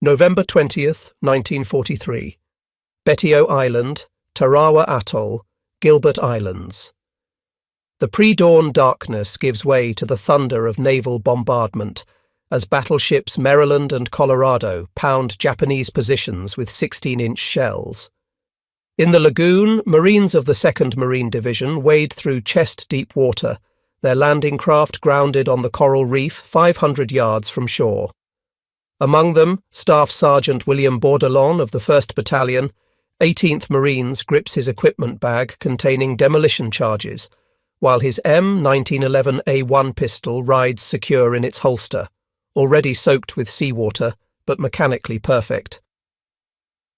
November 20th, 1943. Betio Island, Tarawa Atoll, Gilbert Islands. The pre-dawn darkness gives way to the thunder of naval bombardment as battleships Maryland and Colorado pound Japanese positions with 16-inch shells. In the lagoon, Marines of the 2nd Marine Division wade through chest-deep water, their landing craft grounded on the coral reef 500 yards from shore. Among them, Staff Sergeant William Bordelon of the 1st Battalion, 18th Marines grips his equipment bag containing demolition charges, while his M1911A1 pistol rides secure in its holster, already soaked with seawater, but mechanically perfect.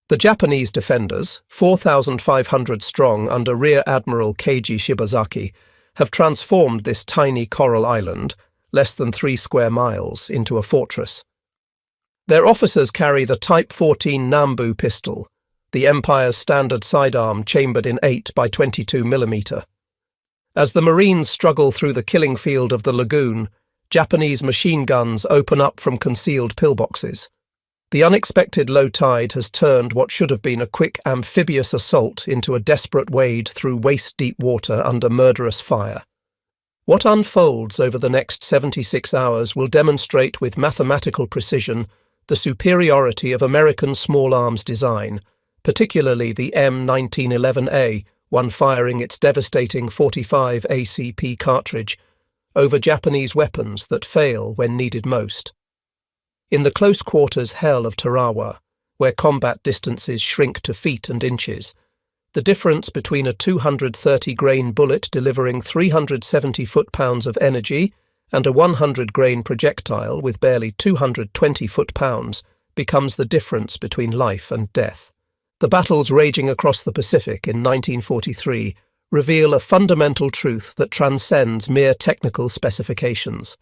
The Japanese defenders, 4,500 strong under Rear Admiral Keiji Shibazaki, have transformed this tiny coral island, less than 3 square miles, into a fortress. Their officers carry the Type 14 Nambu pistol, the Empire's standard sidearm chambered in 8 by 22mm. As the Marines struggle through the killing field of the lagoon, Japanese machine guns open up from concealed pillboxes. The unexpected low tide has turned what should have been a quick amphibious assault into a desperate wade through waist-deep water under murderous fire. What unfolds over the next 76 hours will demonstrate with mathematical precision the superiority of American small arms design, particularly the M1911A, one firing its devastating 45 ACP cartridge, over Japanese weapons that fail when needed most. In the close-quarters hell of Tarawa, where combat distances shrink to feet and inches, the difference between a 230-grain bullet delivering 370 foot-pounds of energy and a 100-grain projectile with barely 220 foot-pounds becomes the difference between life and death. The battles raging across the Pacific in 1943 reveal a fundamental truth that transcends mere technical specifications.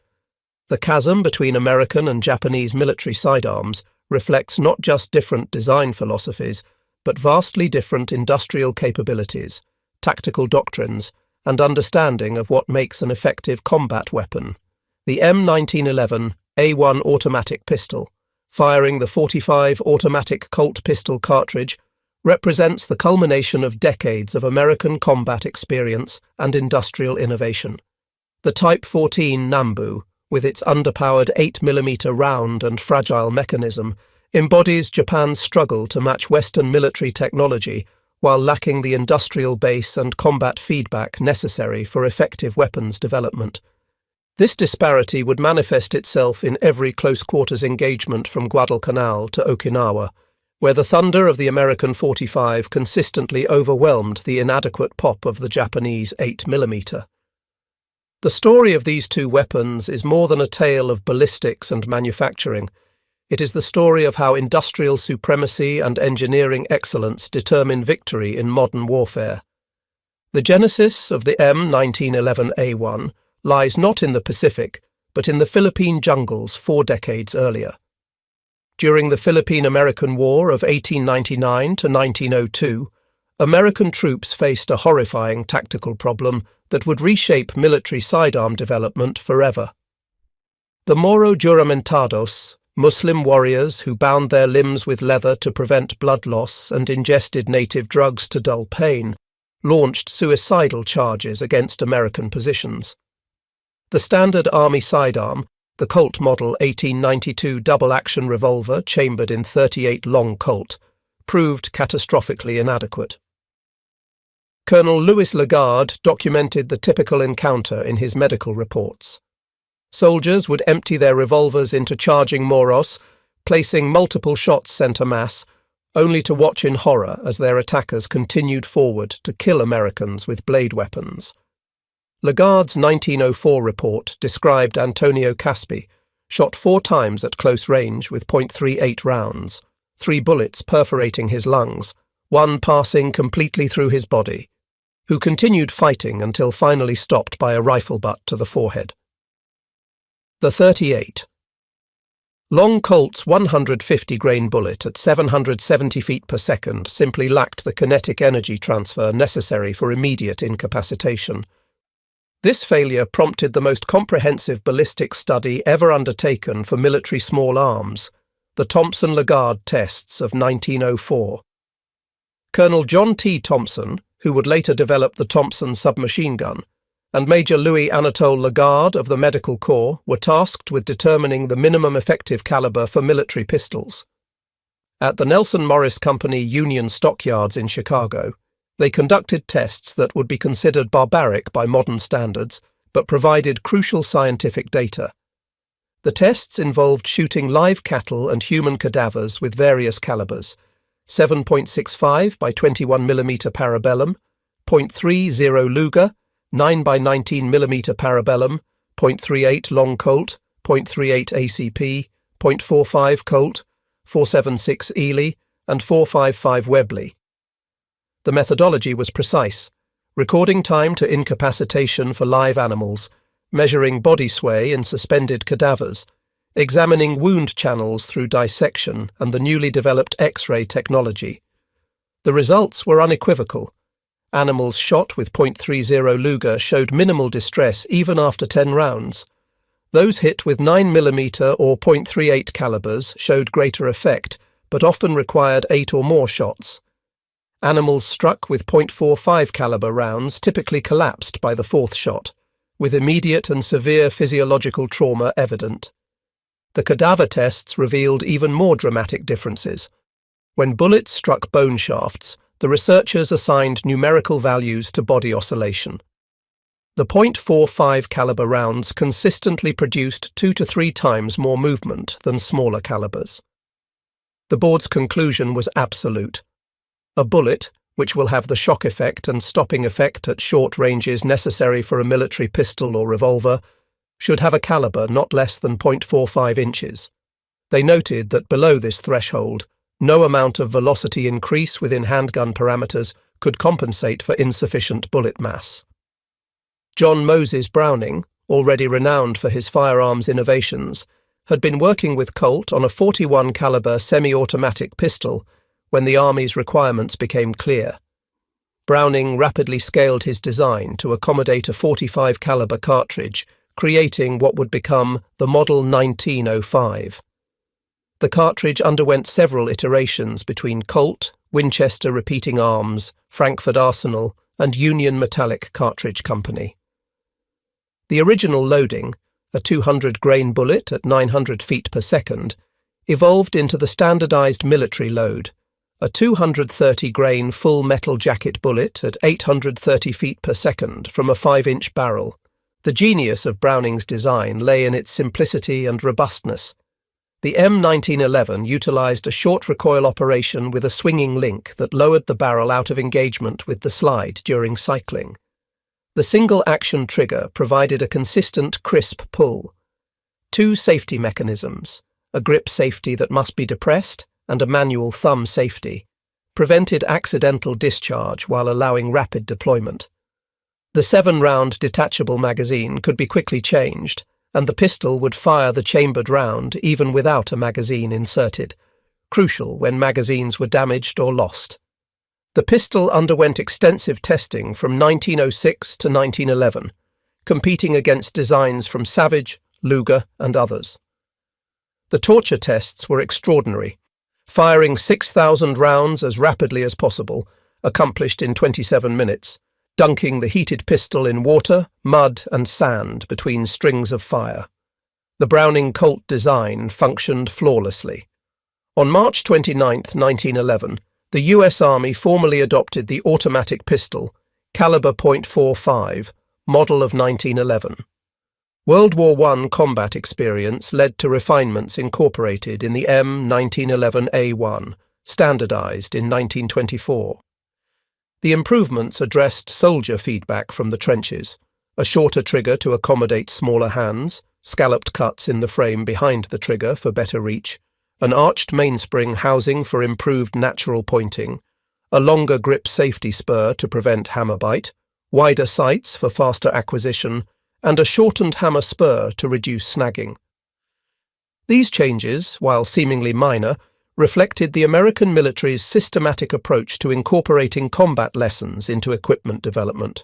The chasm between American and Japanese military sidearms reflects not just different design philosophies, but vastly different industrial capabilities, tactical doctrines, and understanding of what makes an effective combat weapon. The M1911A1 automatic pistol, firing the 45 automatic Colt pistol cartridge, represents the culmination of decades of American combat experience and industrial innovation. The Type 14 Nambu, with its underpowered 8mm round and fragile mechanism, embodies Japan's struggle to match Western military technology while lacking the industrial base and combat feedback necessary for effective weapons development. This disparity would manifest itself in every close-quarters engagement from Guadalcanal to Okinawa, where the thunder of the American 45 consistently overwhelmed the inadequate pop of the Japanese 8mm. The story of these two weapons is more than a tale of ballistics and manufacturing. It is the story of how industrial supremacy and engineering excellence determine victory in modern warfare. The genesis of the M1911A1 lies not in the Pacific, but in the Philippine jungles 4 decades earlier. During the Philippine-American War of 1899 to 1902, American troops faced a horrifying tactical problem that would reshape military sidearm development forever. The Moro juramentados, Muslim warriors who bound their limbs with leather to prevent blood loss and ingested native drugs to dull pain, launched suicidal charges against American positions. The standard Army sidearm, the Colt Model 1892 double-action revolver chambered in 38 long Colt, proved catastrophically inadequate. Colonel Louis Lagarde documented the typical encounter in his medical reports. Soldiers would empty their revolvers into charging Moros, placing multiple shots centre mass, only to watch in horror as their attackers continued forward to kill Americans with blade weapons. Lagarde's 1904 report described Antonio Caspi, shot 4 times at close range with .38 rounds, 3 bullets perforating his lungs, 1 passing completely through his body, who continued fighting until finally stopped by a rifle butt to the forehead. The 38. Long Colt's 150-grain bullet at 770 feet per second simply lacked the kinetic energy transfer necessary for immediate incapacitation. This failure prompted the most comprehensive ballistic study ever undertaken for military small arms, the Thompson-Lagarde tests of 1904. Colonel John T. Thompson, who would later develop the Thompson submachine gun, and Major Louis Anatole Lagarde of the Medical Corps were tasked with determining the minimum effective caliber for military pistols. At the Nelson Morris Company Union Stockyards in Chicago, they conducted tests that would be considered barbaric by modern standards, but provided crucial scientific data. The tests involved shooting live cattle and human cadavers with various calibers: 7.65 by 21mm Parabellum, .30 Luger, 9 by 19mm Parabellum, .38 Long Colt, .38 ACP, .45 Colt, 476 Ely, and 455 Webley. The methodology was precise, recording time to incapacitation for live animals, measuring body sway in suspended cadavers, examining wound channels through dissection and the newly developed X-ray technology. The results were unequivocal. Animals shot with .30 Luger showed minimal distress even after 10 rounds. Those hit with 9mm or .38 calibers showed greater effect, but often required 8 or more shots. Animals struck with .45 caliber rounds typically collapsed by the 4th shot, with immediate and severe physiological trauma evident. The cadaver tests revealed even more dramatic differences. When bullets struck bone shafts, the researchers assigned numerical values to body oscillation. The .45 caliber rounds consistently produced 2 to 3 times more movement than smaller calibers. The board's conclusion was absolute. A bullet, which will have the shock effect and stopping effect at short ranges necessary for a military pistol or revolver, should have a caliber not less than .45 inches. They noted that below this threshold, no amount of velocity increase within handgun parameters could compensate for insufficient bullet mass. John Moses Browning, already renowned for his firearms innovations, had been working with Colt on a .41 caliber semi-automatic pistol when the Army's requirements became clear. Browning rapidly scaled his design to accommodate a .45 caliber cartridge, creating what would become the Model 1905. The cartridge underwent several iterations between Colt, Winchester Repeating Arms, Frankfurt Arsenal, and Union Metallic Cartridge Company. The original loading, a 200-grain bullet at 900 feet per second, evolved into the standardized military load, a 230-grain full metal jacket bullet at 830 feet per second from a 5-inch barrel. The genius of Browning's design lay in its simplicity and robustness. The M1911 utilized a short-recoil operation with a swinging link that lowered the barrel out of engagement with the slide during cycling. The single-action trigger provided a consistent, crisp pull. 2 safety mechanisms, a grip safety that must be depressed and a manual thumb safety, prevented accidental discharge while allowing rapid deployment. The 7-round detachable magazine could be quickly changed, and the pistol would fire the chambered round even without a magazine inserted, crucial when magazines were damaged or lost. The pistol underwent extensive testing from 1906 to 1911, competing against designs from Savage, Luger, and others. The torture tests were extraordinary, firing 6,000 rounds as rapidly as possible, accomplished in 27 minutes, dunking the heated pistol in water, mud, and sand between strings of fire. The Browning Colt design functioned flawlessly. On March 29, 1911, the U.S. Army formally adopted the automatic pistol, caliber .45, model of 1911. World War I combat experience led to refinements incorporated in the M1911A1, standardized in 1924. The improvements addressed soldier feedback from the trenches, a shorter trigger to accommodate smaller hands, scalloped cuts in the frame behind the trigger for better reach, an arched mainspring housing for improved natural pointing, a longer grip safety spur to prevent hammer bite, wider sights for faster acquisition, and a shortened hammer spur to reduce snagging. These changes, while seemingly minor, reflected the American military's systematic approach to incorporating combat lessons into equipment development.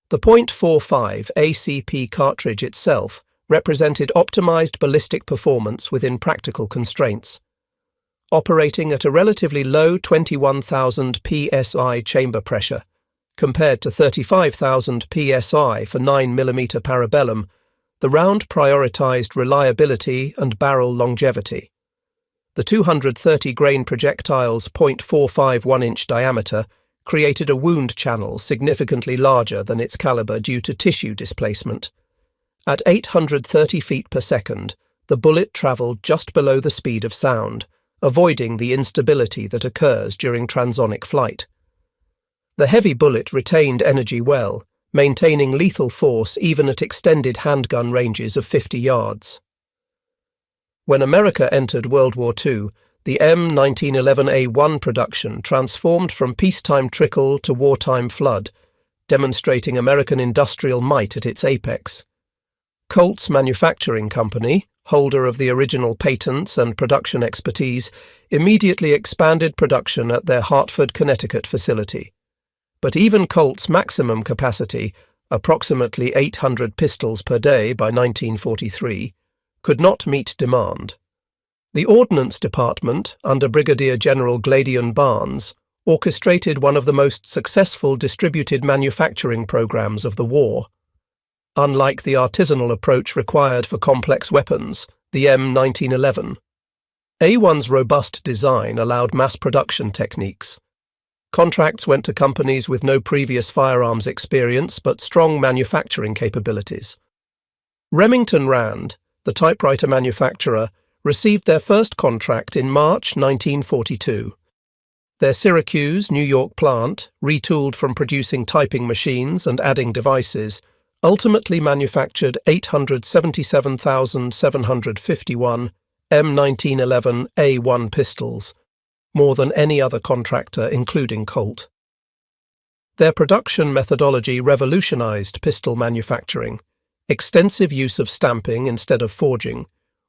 The .45 ACP cartridge itself represented optimized ballistic performance within practical constraints. operating at a relatively low 21,000 psi chamber pressure, compared to 35,000 psi for 9mm parabellum. The round prioritized reliability and barrel longevity. The 230-grain projectile's .45 1-inch diameter created a wound channel significantly larger than its caliber due to tissue displacement. At 830 feet per second, the bullet travelled just below the speed of sound, avoiding the instability that occurs during transonic flight. The heavy bullet retained energy well, maintaining lethal force even at extended handgun ranges of 50 yards. When America entered World War II, the M1911A1 production transformed from peacetime trickle to wartime flood, demonstrating American industrial might at its apex. Colt's Manufacturing Company, holder of the original patents and production expertise, immediately expanded production at their Hartford, Connecticut facility. But even Colt's maximum capacity, approximately 800 pistols per day by 1943, could not meet demand. The Ordnance Department, under Brigadier General Gladion Barnes, orchestrated one of the most successful distributed manufacturing programs of the war. Unlike the artisanal approach required for complex weapons, the M1911, A1's robust design allowed mass production techniques. Contracts went to companies with no previous firearms experience but strong manufacturing capabilities. Remington Rand, the typewriter manufacturer, received their first contract in March 1942. Their Syracuse, New York plant, retooled from producing typing machines and adding devices, ultimately manufactured 877,751 M1911A1 pistols, more than any other contractor, including Colt. Their production methodology revolutionized pistol manufacturing. Extensive use of stamping instead of forging,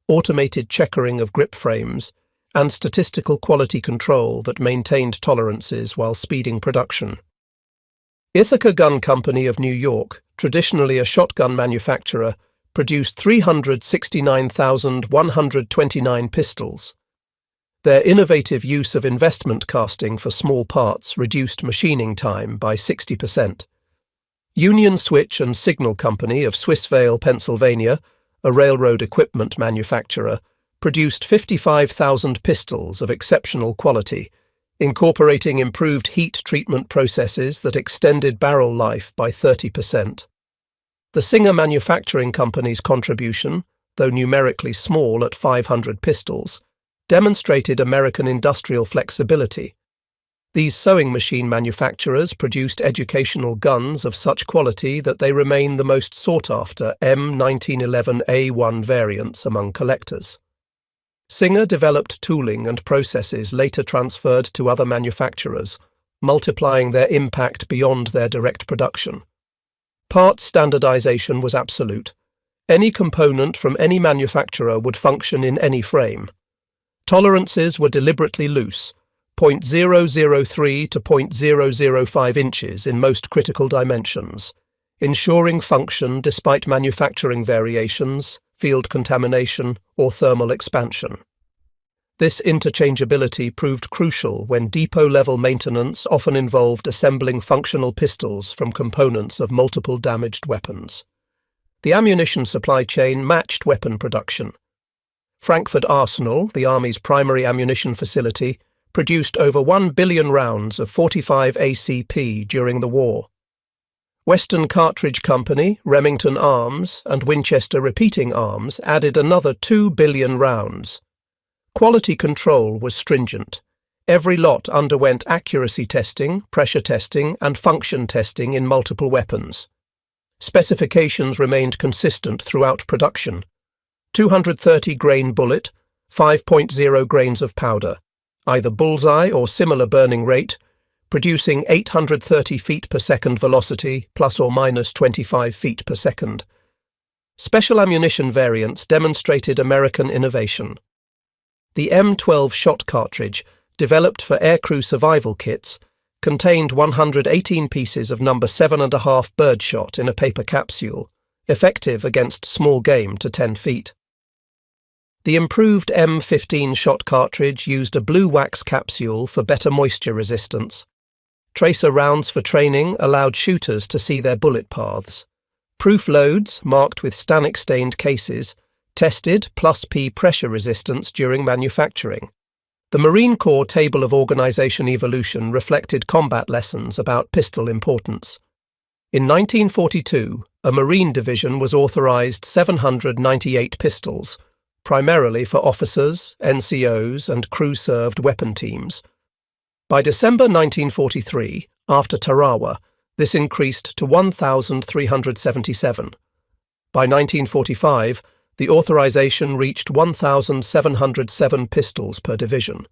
automated checkering of grip frames, and statistical quality control that maintained tolerances while speeding production. Ithaca Gun Company of New York, traditionally a shotgun manufacturer, produced 369,129 pistols. Their innovative use of investment casting for small parts reduced machining time by 60%. Union Switch and Signal Company of Swissvale, Pennsylvania, a railroad equipment manufacturer, produced 55,000 pistols of exceptional quality, incorporating improved heat treatment processes that extended barrel life by 30%. The Singer Manufacturing Company's contribution, though numerically small at 500 pistols, demonstrated American industrial flexibility. These sewing machine manufacturers produced educational guns of such quality that they remain the most sought-after M1911A1 variants among collectors. Singer developed tooling and processes later transferred to other manufacturers, multiplying their impact beyond their direct production. Part standardization was absolute. Any component from any manufacturer would function in any frame. Tolerances were deliberately loose, 0.003 to 0.005 inches in most critical dimensions, ensuring function despite manufacturing variations, field contamination, or thermal expansion. This interchangeability proved crucial when depot-level maintenance often involved assembling functional pistols from components of multiple damaged weapons. The ammunition supply chain matched weapon production. Frankfurt Arsenal, the Army's primary ammunition facility, produced over 1 billion rounds of 45 ACP during the war. Western Cartridge Company, Remington Arms, and Winchester Repeating Arms added another 2 billion rounds. Quality control was stringent. Every lot underwent accuracy testing, pressure testing, and function testing in multiple weapons. Specifications remained consistent throughout production. 230-grain bullet, 5.0 grains of powder, either bullseye or similar burning rate, producing 830 feet per second velocity plus or minus 25 feet per second. Special ammunition variants demonstrated American innovation. The M12 shot cartridge, developed for aircrew survival kits, contained 118 pieces of number 7.5 birdshot in a paper capsule, effective against small game to 10 feet. The improved M15 shot cartridge used a blue wax capsule for better moisture resistance. Tracer rounds for training allowed shooters to see their bullet paths. Proof loads, marked with Stanek-stained cases, tested +P pressure resistance during manufacturing. The Marine Corps Table of Organization Evolution reflected combat lessons about pistol importance. In 1942, a Marine division was authorized 798 pistols, primarily for officers, NCOs, and crew-served weapon teams. By December 1943, after Tarawa, this increased to 1,377. By 1945, the authorization reached 1,707 pistols per division.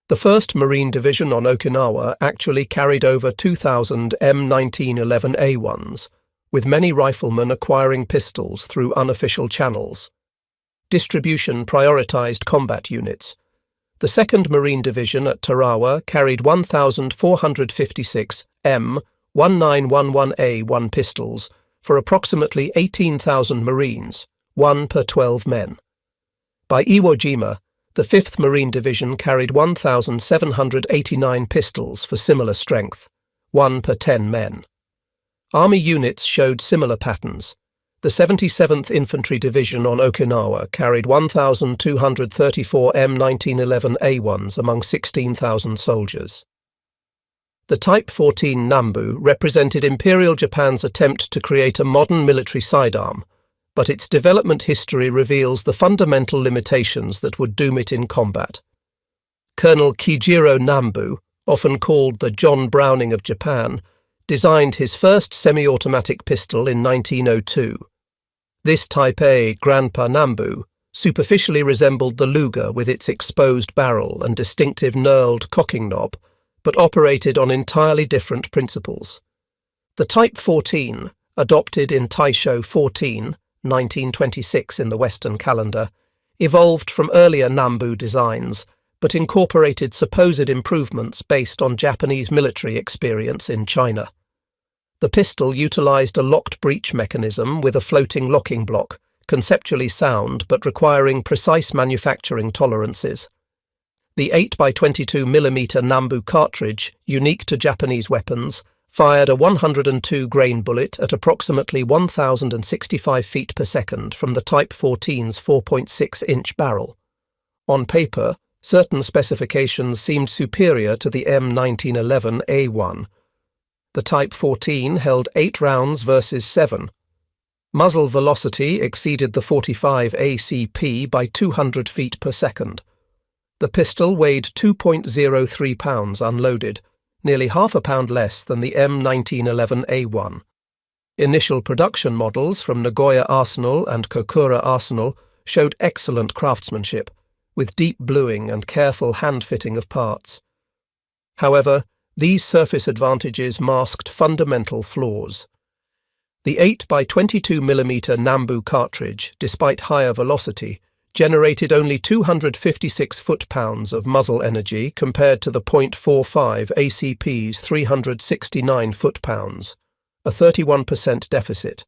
The 1st Marine Division on Okinawa actually carried over 2,000 M1911A1s, with many riflemen acquiring pistols through unofficial channels. Distribution prioritized combat units. The 2nd Marine Division at Tarawa carried 1,456 M1911A1 pistols for approximately 18,000 Marines, 1 per 12 men. By Iwo Jima, the 5th Marine Division carried 1,789 pistols for similar strength, 1 per 10 men. Army units showed similar patterns. The 77th Infantry Division on Okinawa carried 1,234 M1911A1s among 16,000 soldiers. The Type 14 Nambu represented Imperial Japan's attempt to create a modern military sidearm, but its development history reveals the fundamental limitations that would doom it in combat. Colonel Kijiro Nambu, often called the John Browning of Japan, designed his first semi-automatic pistol in 1902. This Type A Grandpa Nambu superficially resembled the Luger with its exposed barrel and distinctive knurled cocking knob, but operated on entirely different principles. The Type 14, adopted in Taisho 14, 1926 in the Western calendar, evolved from earlier Nambu designs, but incorporated supposed improvements based on Japanese military experience in China. The pistol utilized a locked breech mechanism with a floating locking block, conceptually sound but requiring precise manufacturing tolerances. The 8x22mm Nambu cartridge, unique to Japanese weapons, fired a 102-grain bullet at approximately 1,065 feet per second from the Type 14's 4.6-inch barrel. On paper, certain specifications seemed superior to the M1911A1. The Type 14 held 8 rounds versus 7. Muzzle velocity exceeded the 45 ACP by 200 feet per second. The pistol weighed 2.03 pounds unloaded, nearly half a pound less than the M1911A1. Initial production models from Nagoya Arsenal and Kokura Arsenal showed excellent craftsmanship, with deep bluing and careful hand-fitting of parts. However, these surface advantages masked fundamental flaws. The 8x22mm Nambu cartridge, despite higher velocity, generated only 256 foot-pounds of muzzle energy compared to the .45 ACP's 369 foot-pounds, a 31% deficit.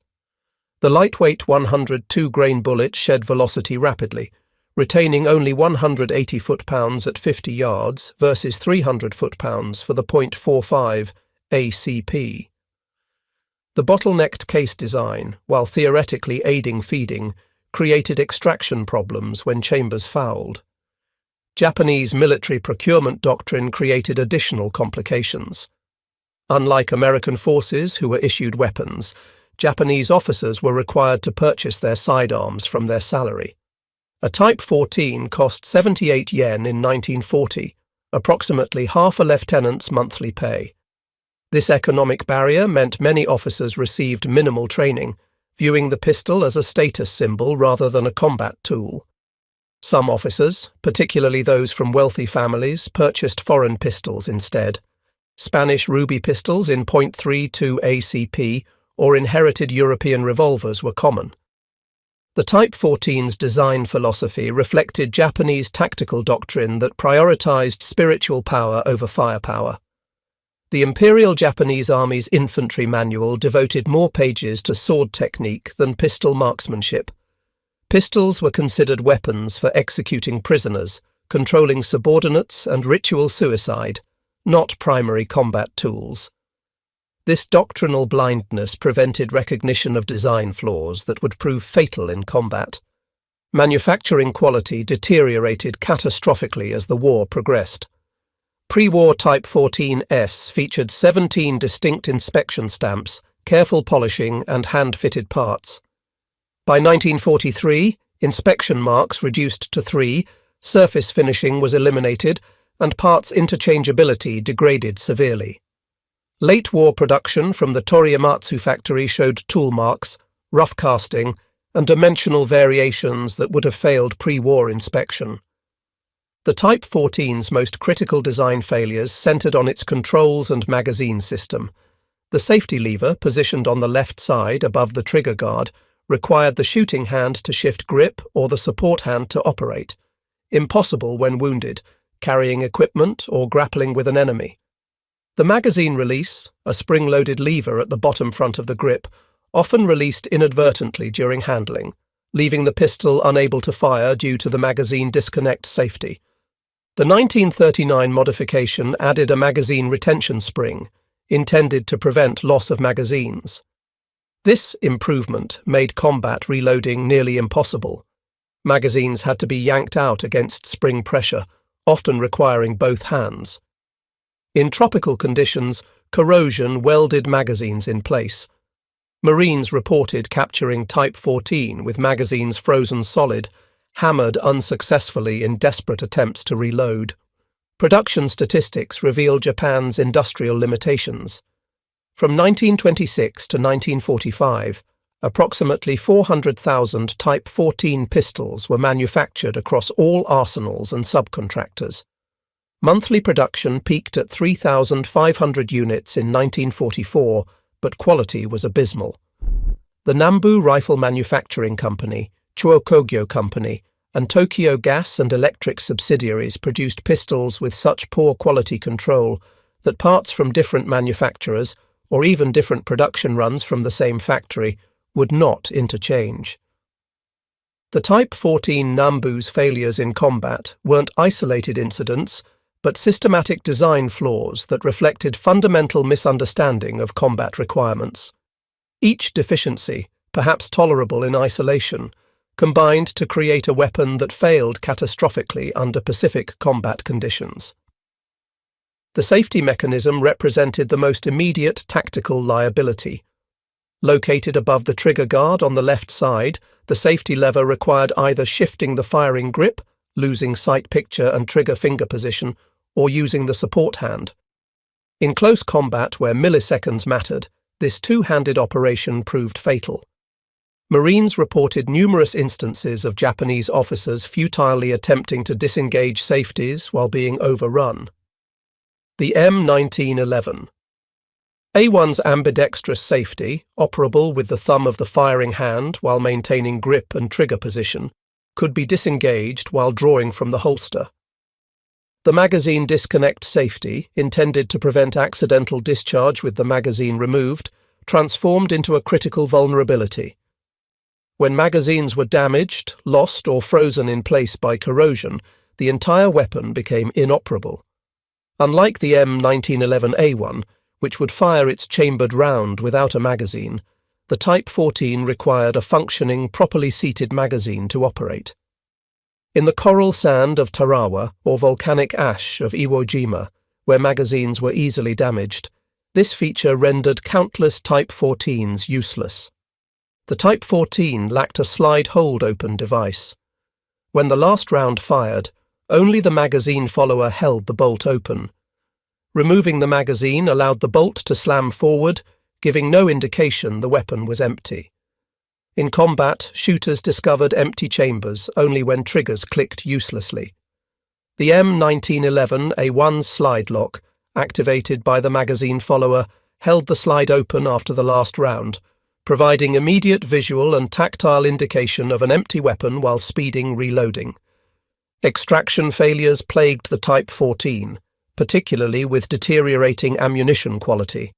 The lightweight 102-grain bullet shed velocity rapidly, retaining only 180 foot-pounds at 50 yards versus 300 foot-pounds for the .45 ACP. The bottlenecked case design, while theoretically aiding feeding, created extraction problems when chambers fouled. Japanese military procurement doctrine created additional complications. Unlike American forces who were issued weapons, Japanese officers were required to purchase their sidearms from their salary. A Type 14 cost 78 yen in 1940, approximately half a lieutenant's monthly pay. This economic barrier meant many officers received minimal training, viewing the pistol as a status symbol rather than a combat tool. Some officers, particularly those from wealthy families, purchased foreign pistols instead. Spanish ruby pistols in .32 ACP or inherited European revolvers were common. The Type 14's design philosophy reflected Japanese tactical doctrine that prioritized spiritual power over firepower. The Imperial Japanese Army's infantry manual devoted more pages to sword technique than pistol marksmanship. Pistols were considered weapons for executing prisoners, controlling subordinates and ritual suicide, not primary combat tools. This doctrinal blindness prevented recognition of design flaws that would prove fatal in combat. Manufacturing quality deteriorated catastrophically as the war progressed. Pre-war Type 14S featured 17 distinct inspection stamps, careful polishing and hand-fitted parts. By 1943, inspection marks reduced to 3, surface finishing was eliminated, and parts interchangeability degraded severely. Late-war production from the Toriyamatsu factory showed tool marks, rough casting, and dimensional variations that would have failed pre-war inspection. The Type 14's most critical design failures centered on its controls and magazine system. The safety lever, positioned on the left side above the trigger guard, required the shooting hand to shift grip or the support hand to operate. Impossible when wounded, carrying equipment, or grappling with an enemy. The magazine release, a spring-loaded lever at the bottom front of the grip, often released inadvertently during handling, leaving the pistol unable to fire due to the magazine disconnect safety. The 1939 modification added a magazine retention spring, intended to prevent loss of magazines. This improvement made combat reloading nearly impossible. Magazines had to be yanked out against spring pressure, often requiring both hands. In tropical conditions, corrosion welded magazines in place. Marines reported capturing Type 14 with magazines frozen solid, hammered unsuccessfully in desperate attempts to reload. Production statistics reveal Japan's industrial limitations. From 1926 to 1945, approximately 400,000 Type 14 pistols were manufactured across all arsenals and subcontractors. Monthly production peaked at 3,500 units in 1944, but quality was abysmal. The Nambu Rifle Manufacturing Company, Chuo Kogyo Company, and Tokyo Gas and Electric subsidiaries produced pistols with such poor quality control that parts from different manufacturers, or even different production runs from the same factory, would not interchange. The Type 14 Nambu's failures in combat weren't isolated incidents, but systematic design flaws that reflected fundamental misunderstanding of combat requirements. Each deficiency, perhaps tolerable in isolation, combined to create a weapon that failed catastrophically under Pacific combat conditions. The safety mechanism represented the most immediate tactical liability. Located above the trigger guard on the left side, the safety lever required either shifting the firing grip, losing sight picture and trigger finger position, or using the support hand. In close combat where milliseconds mattered, this two-handed operation proved fatal. Marines reported numerous instances of Japanese officers futilely attempting to disengage safeties while being overrun. The M1911. A1's ambidextrous safety, operable with the thumb of the firing hand while maintaining grip and trigger position, could be disengaged while drawing from the holster. The magazine disconnect safety, intended to prevent accidental discharge with the magazine removed, transformed into a critical vulnerability. When magazines were damaged, lost, or frozen in place by corrosion, the entire weapon became inoperable. Unlike the M1911A1, which would fire its chambered round without a magazine, the Type 14 required a functioning, properly seated magazine to operate. In the coral sand of Tarawa or volcanic ash of Iwo Jima, where magazines were easily damaged, this feature rendered countless Type 14s useless. The Type 14 lacked a slide hold open device. When the last round fired, only the magazine follower held the bolt open. Removing the magazine allowed the bolt to slam forward, giving no indication the weapon was empty. In combat, shooters discovered empty chambers only when triggers clicked uselessly. The M1911A1's slide lock, activated by the magazine follower, held the slide open after the last round, providing immediate visual and tactile indication of an empty weapon while speeding reloading. Extraction failures plagued the Type 14, particularly with deteriorating ammunition quality.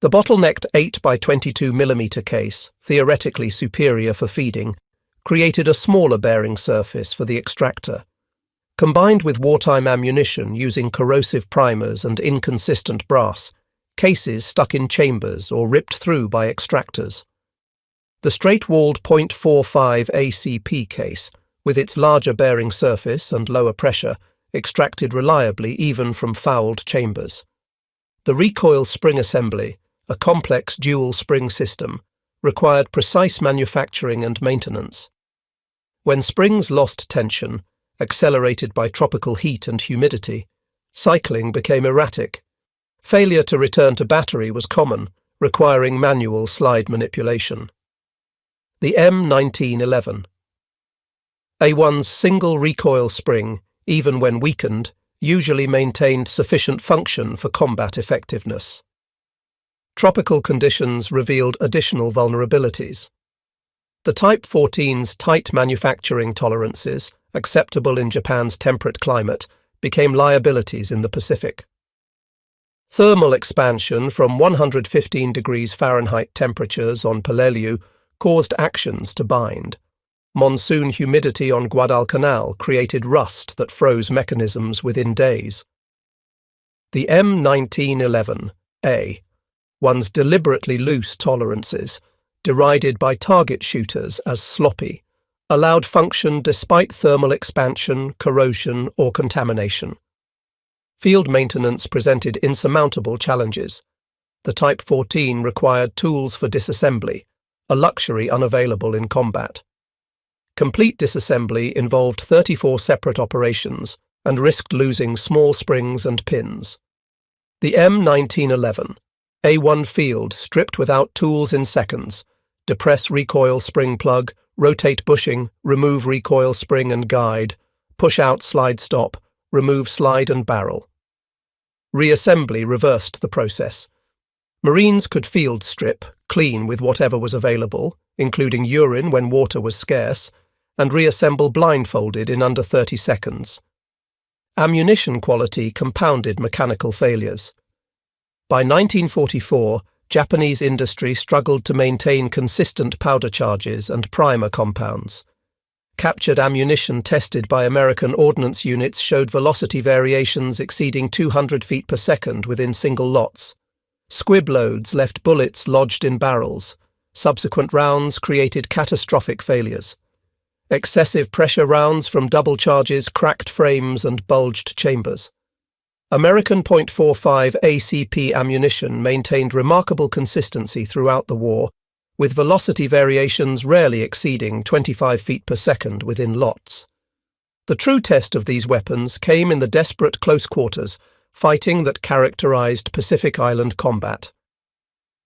The bottlenecked 8x22mm case, theoretically superior for feeding, created a smaller bearing surface for the extractor. Combined with wartime ammunition using corrosive primers and inconsistent brass, cases stuck in chambers or ripped through by extractors. The straight-walled .45 ACP case, with its larger bearing surface and lower pressure, extracted reliably even from fouled chambers. The recoil spring assembly, a complex dual spring system, required precise manufacturing and maintenance. When springs lost tension, accelerated by tropical heat and humidity, cycling became erratic. Failure to return to battery was common, requiring manual slide manipulation. The M1911A1's single recoil spring, even when weakened, usually maintained sufficient function for combat effectiveness. Tropical conditions revealed additional vulnerabilities. The Type 14's tight manufacturing tolerances, acceptable in Japan's temperate climate, became liabilities in the Pacific. Thermal expansion from 115 degrees Fahrenheit temperatures on Peleliu caused actions to bind. Monsoon humidity on Guadalcanal created rust that froze mechanisms within days. The M1911A1's deliberately loose tolerances, derided by target shooters as sloppy, allowed function despite thermal expansion, corrosion, or contamination. Field maintenance presented insurmountable challenges. The Type 14 required tools for disassembly, a luxury unavailable in combat. Complete disassembly involved 34 separate operations and risked losing small springs and pins. The M1911A1 field stripped without tools in seconds, depress recoil spring plug, rotate bushing, remove recoil spring and guide, push out slide stop, remove slide and barrel. Reassembly reversed the process. Marines could field strip, clean with whatever was available, including urine when water was scarce, and reassemble blindfolded in under 30 seconds. Ammunition quality compounded mechanical failures. By 1944, Japanese industry struggled to maintain consistent powder charges and primer compounds. Captured ammunition tested by American ordnance units showed velocity variations exceeding 200 feet per second within single lots. Squib loads left bullets lodged in barrels. Subsequent rounds created catastrophic failures. Excessive pressure rounds from double charges cracked frames and bulged chambers. American .45 ACP ammunition maintained remarkable consistency throughout the war, with velocity variations rarely exceeding 25 feet per second within lots. The true test of these weapons came in the desperate close quarters fighting that characterized Pacific Island combat.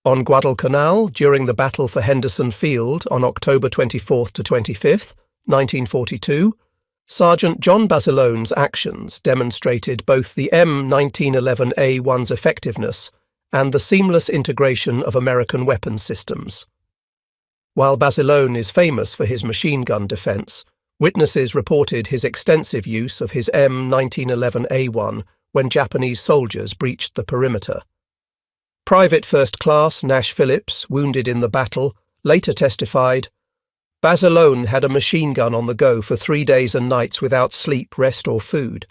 On Guadalcanal, during the Battle for Henderson Field on October 24th to 25th, 1942, Sergeant John Basilone's actions demonstrated both the M1911A1's effectiveness and the seamless integration of American weapons systems. While Basilone is famous for his machine gun defense, witnesses reported his extensive use of his M1911A1 when Japanese soldiers breached the perimeter. Private First Class Nash Phillips, wounded in the battle, later testified, "Basilone had a machine gun on the go for 3 days and nights without sleep, rest or food.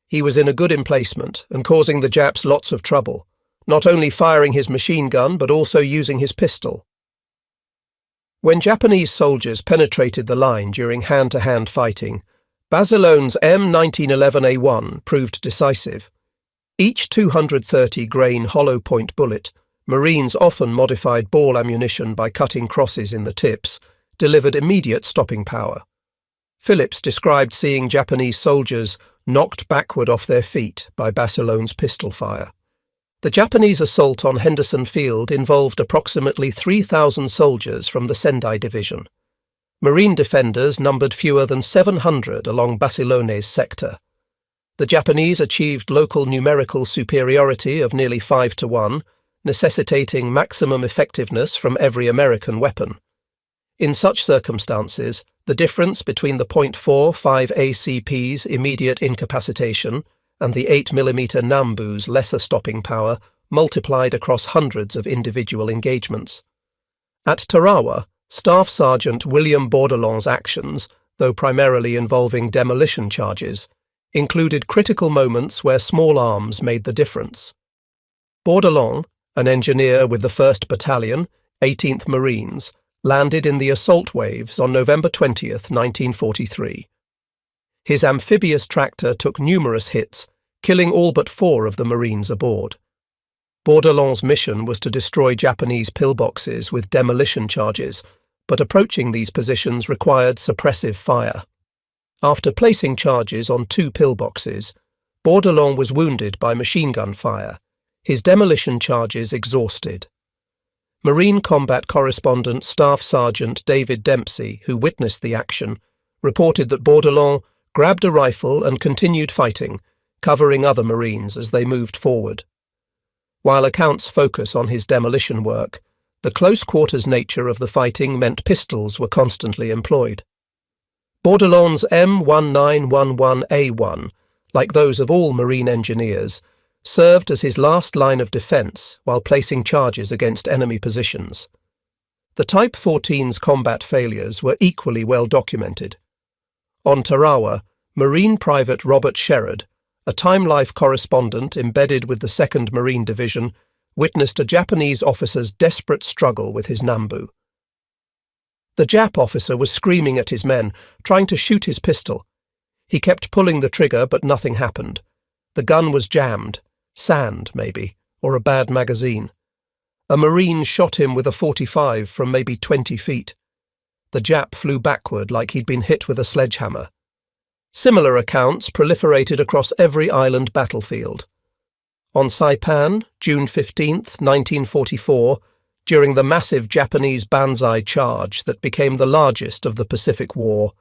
He was in a good emplacement and causing the Japs lots of trouble, not only firing his machine gun but also using his pistol." When Japanese soldiers penetrated the line during hand-to-hand fighting, Basilone's M1911A1 proved decisive. Each 230-grain hollow-point bullet, Marines often modified ball ammunition by cutting crosses in the tips, delivered immediate stopping power. Phillips described seeing Japanese soldiers knocked backward off their feet by Basilone's pistol fire. The Japanese assault on Henderson Field involved approximately 3,000 soldiers from the Sendai Division. Marine defenders numbered fewer than 700 along Basilone's sector. The Japanese achieved local numerical superiority of nearly 5-1, necessitating maximum effectiveness from every American weapon. In such circumstances, the difference between the .45 ACP's immediate incapacitation and the 8mm Nambu's lesser stopping power multiplied across hundreds of individual engagements. At Tarawa, Staff Sergeant William Bourdalont's actions, though primarily involving demolition charges, included critical moments where small arms made the difference. Bourdalont, an engineer with the 1st Battalion, 18th Marines, landed in the assault waves on November 20, 1943. His amphibious tractor took numerous hits, killing all but 4 of the Marines aboard. Bourdalont's mission was to destroy Japanese pillboxes with demolition charges, but approaching these positions required suppressive fire. After placing charges on 2 pillboxes, Bourdalont was wounded by machine gun fire, his demolition charges exhausted. Marine combat correspondent Staff Sergeant David Dempsey, who witnessed the action, reported that Bourdalont grabbed a rifle and continued fighting, covering other Marines as they moved forward. While accounts focus on his demolition work, the close-quarters nature of the fighting meant pistols were constantly employed. Bourdalont's M1911A1, like those of all Marine engineers, served as his last line of defence while placing charges against enemy positions. The Type 14's combat failures were equally well documented. On Tarawa, Marine Private Robert Sherrod, a Time Life correspondent embedded with the 2nd Marine Division, witnessed a Japanese officer's desperate struggle with his Nambu. The Jap officer was screaming at his men, trying to shoot his pistol. He kept pulling the trigger, but nothing happened. The gun was jammed. Sand, maybe, or a bad magazine. A Marine shot him with a .45 from maybe 20 feet. The Jap flew backward like he'd been hit with a sledgehammer. Similar accounts proliferated across every island battlefield. On Saipan, June 15, 1944, during the massive Japanese Banzai charge that became the largest of the Pacific War,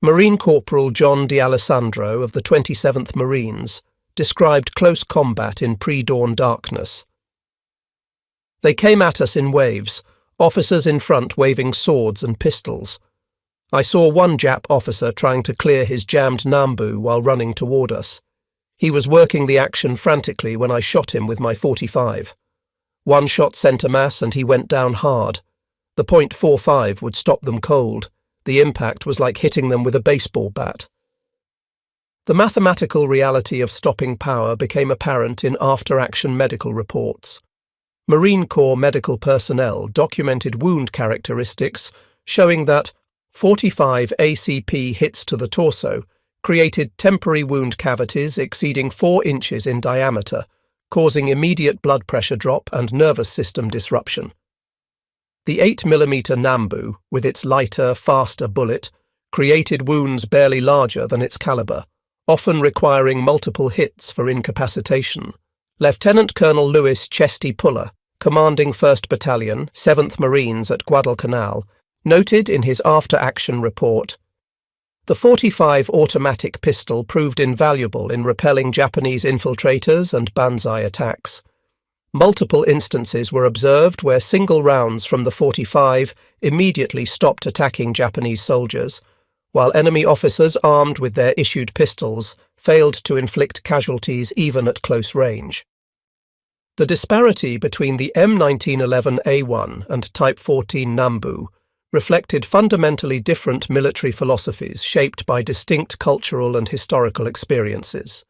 Marine Corporal John D'Alessandro of the 27th Marines described close combat in pre-dawn darkness. They came at us in waves, officers in front waving swords and pistols. I saw one Jap officer trying to clear his jammed Nambu while running toward us. He was working the action frantically when I shot him with my .45. One shot sent a mass and he went down hard. The .45 would stop them cold. The impact was like hitting them with a baseball bat. The mathematical reality of stopping power became apparent in after-action medical reports. Marine Corps medical personnel documented wound characteristics showing that 45 ACP hits to the torso created temporary wound cavities exceeding 4 inches in diameter, causing immediate blood pressure drop and nervous system disruption. The 8mm Nambu, with its lighter, faster bullet, created wounds barely larger than its caliber, often requiring multiple hits for incapacitation. Lieutenant Colonel Louis Chesty Puller, commanding 1st Battalion, 7th Marines at Guadalcanal, noted in his after-action report, "The .45 automatic pistol proved invaluable in repelling Japanese infiltrators and Banzai attacks. Multiple instances were observed where single rounds from the .45 immediately stopped attacking Japanese soldiers, while enemy officers armed with their issued pistols failed to inflict casualties even at close range." The disparity between the M1911A1 and Type 14 Nambu reflected fundamentally different military philosophies shaped by distinct cultural and historical experiences.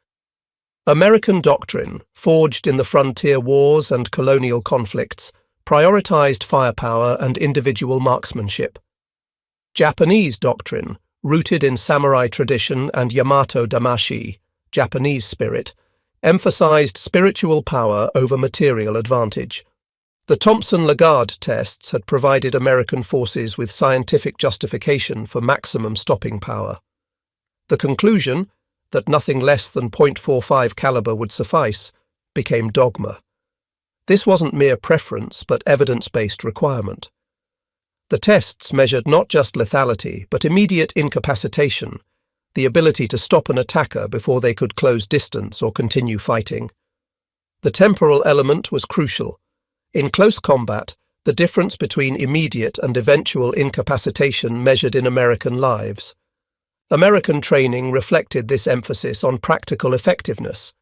American doctrine, forged in the frontier wars and colonial conflicts, prioritized firepower and individual marksmanship. Japanese doctrine, rooted in samurai tradition and Yamato Damashi, Japanese spirit, emphasized spiritual power over material advantage. The Thompson-Lagarde tests had provided American forces with scientific justification for maximum stopping power. The conclusion, that nothing less than .45 caliber would suffice, became dogma. This wasn't mere preference, but evidence-based requirement. The tests measured not just lethality, but immediate incapacitation, the ability to stop an attacker before they could close distance or continue fighting. The temporal element was crucial. In close combat, the difference between immediate and eventual incapacitation measured in American lives. American training reflected this emphasis on practical effectiveness.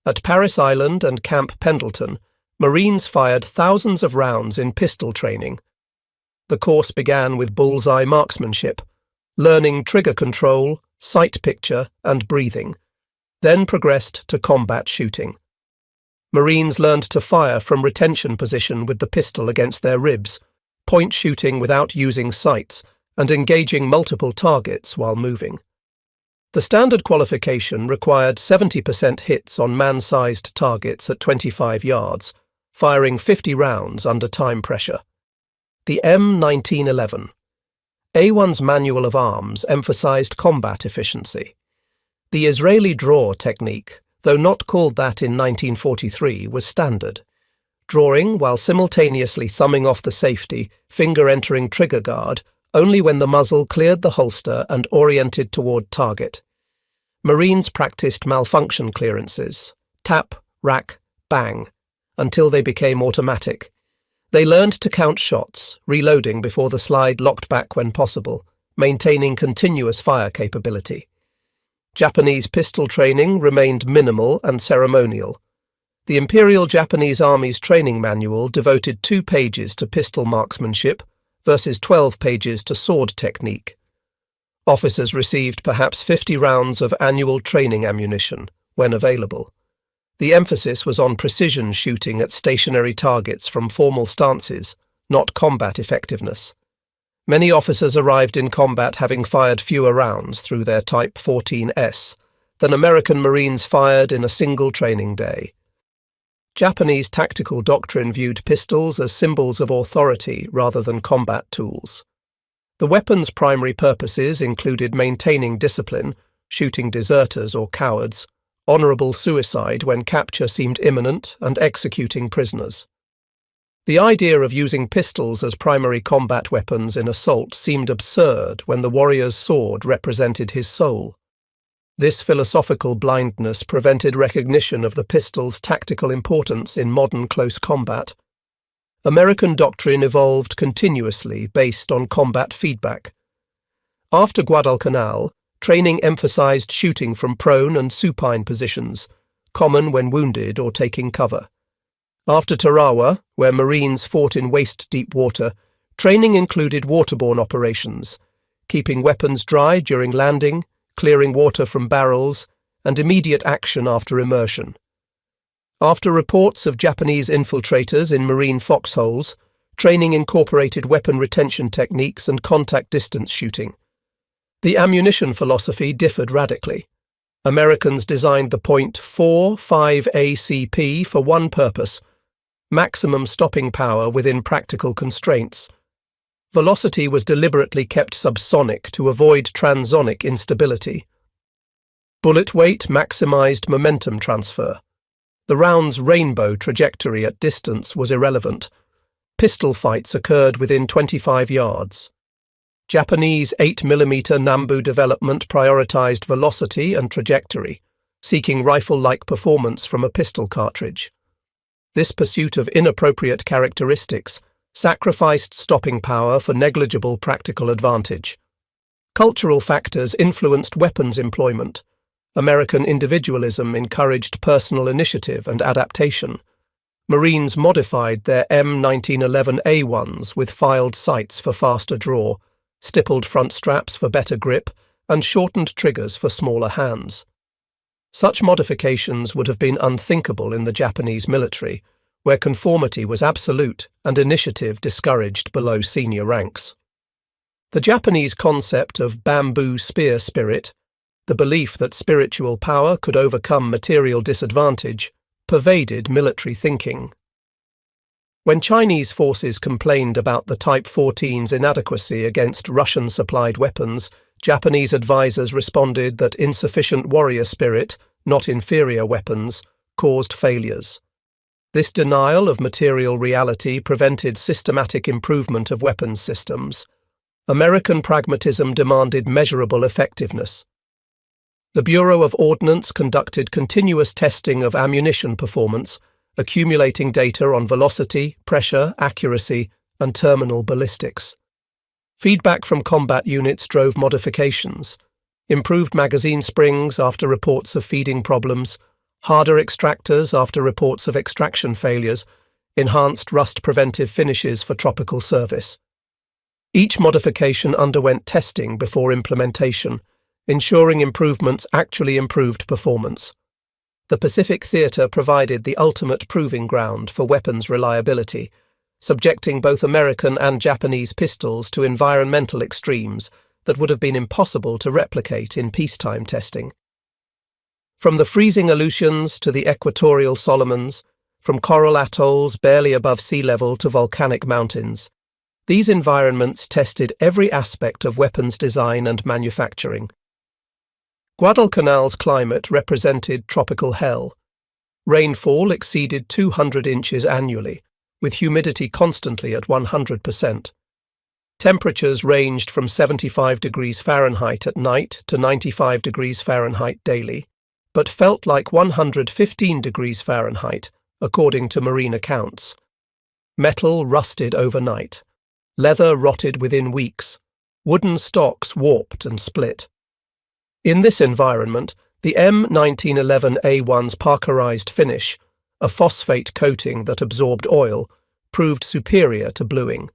At Paris Island and Camp Pendleton, Marines fired thousands of rounds in pistol training. The course began with bullseye marksmanship, learning trigger control, sight picture, and breathing, then progressed to combat shooting. Marines learned to fire from retention position with the pistol against their ribs, point shooting without using sights, and engaging multiple targets while moving. The standard qualification required 70% hits on man-sized targets at 25 yards, firing 50 rounds under time pressure. The M1911A1's manual of arms emphasized combat efficiency. The Israeli draw technique, though not called that in 1943, was standard. Drawing while simultaneously thumbing off the safety, finger entering trigger guard, only when the muzzle cleared the holster and oriented toward target. Marines practiced malfunction clearances, tap, rack, bang, until they became automatic. They learned to count shots, reloading before the slide locked back when possible, maintaining continuous fire capability. Japanese pistol training remained minimal and ceremonial. The Imperial Japanese Army's training manual devoted 2 pages to pistol marksmanship versus 12 pages to sword technique. Officers received perhaps 50 rounds of annual training ammunition, when available. The emphasis was on precision shooting at stationary targets from formal stances, not combat effectiveness. Many officers arrived in combat having fired fewer rounds through their Type 14S than American Marines fired in a single training day. Japanese tactical doctrine viewed pistols as symbols of authority rather than combat tools. The weapon's primary purposes included maintaining discipline, shooting deserters or cowards, honorable suicide when capture seemed imminent, and executing prisoners. The idea of using pistols as primary combat weapons in assault seemed absurd when the warrior's sword represented his soul. This philosophical blindness prevented recognition of the pistol's tactical importance in modern close combat. American doctrine evolved continuously based on combat feedback. After Guadalcanal, training emphasized shooting from prone and supine positions, common when wounded or taking cover. After Tarawa, where Marines fought in waist-deep water, training included waterborne operations, keeping weapons dry during landing, clearing water from barrels, and immediate action after immersion. After reports of Japanese infiltrators in Marine foxholes, training incorporated weapon retention techniques and contact distance shooting. The ammunition philosophy differed radically. Americans designed the .45 ACP for one purpose: maximum stopping power within practical constraints. Velocity was deliberately kept subsonic to avoid transonic instability. Bullet weight maximized momentum transfer. The round's rainbow trajectory at distance was irrelevant. Pistol fights occurred within 25 yards. Japanese 8mm Nambu development prioritized velocity and trajectory, seeking rifle-like performance from a pistol cartridge. This pursuit of inappropriate characteristics sacrificed stopping power for negligible practical advantage. Cultural factors influenced weapons employment. American individualism encouraged personal initiative and adaptation. Marines modified their M1911A1s with filed sights for faster draw, stippled front straps for better grip, and shortened triggers for smaller hands. Such modifications would have been unthinkable in the Japanese military, where conformity was absolute and initiative discouraged below senior ranks. The Japanese concept of bamboo spear spirit, the belief that spiritual power could overcome material disadvantage, pervaded military thinking. When Chinese forces complained about the Type 14's inadequacy against Russian-supplied weapons, Japanese advisors responded that insufficient warrior spirit, not inferior weapons, caused failures. This denial of material reality prevented systematic improvement of weapons systems. American pragmatism demanded measurable effectiveness. The Bureau of Ordnance conducted continuous testing of ammunition performance, accumulating data on velocity, pressure, accuracy, and terminal ballistics. Feedback from combat units drove modifications, improved magazine springs after reports of feeding problems, harder extractors after reports of extraction failures, enhanced rust-preventive finishes for tropical service. Each modification underwent testing before implementation, ensuring improvements actually improved performance. The Pacific Theater provided the ultimate proving ground for weapons reliability, subjecting both American and Japanese pistols to environmental extremes that would have been impossible to replicate in peacetime testing. From the freezing Aleutians to the equatorial Solomons, from coral atolls barely above sea level to volcanic mountains, these environments tested every aspect of weapons design and manufacturing. Guadalcanal's climate represented tropical hell. Rainfall exceeded 200 inches annually, with humidity constantly at 100%. Temperatures ranged from 75 degrees Fahrenheit at night to 95 degrees Fahrenheit daily, but felt like 115 degrees Fahrenheit, according to marine accounts. Metal rusted overnight. Leather rotted within weeks. Wooden stocks warped and split. In this environment, the M1911A1's parkerized finish, a phosphate coating that absorbed oil, proved superior to bluing.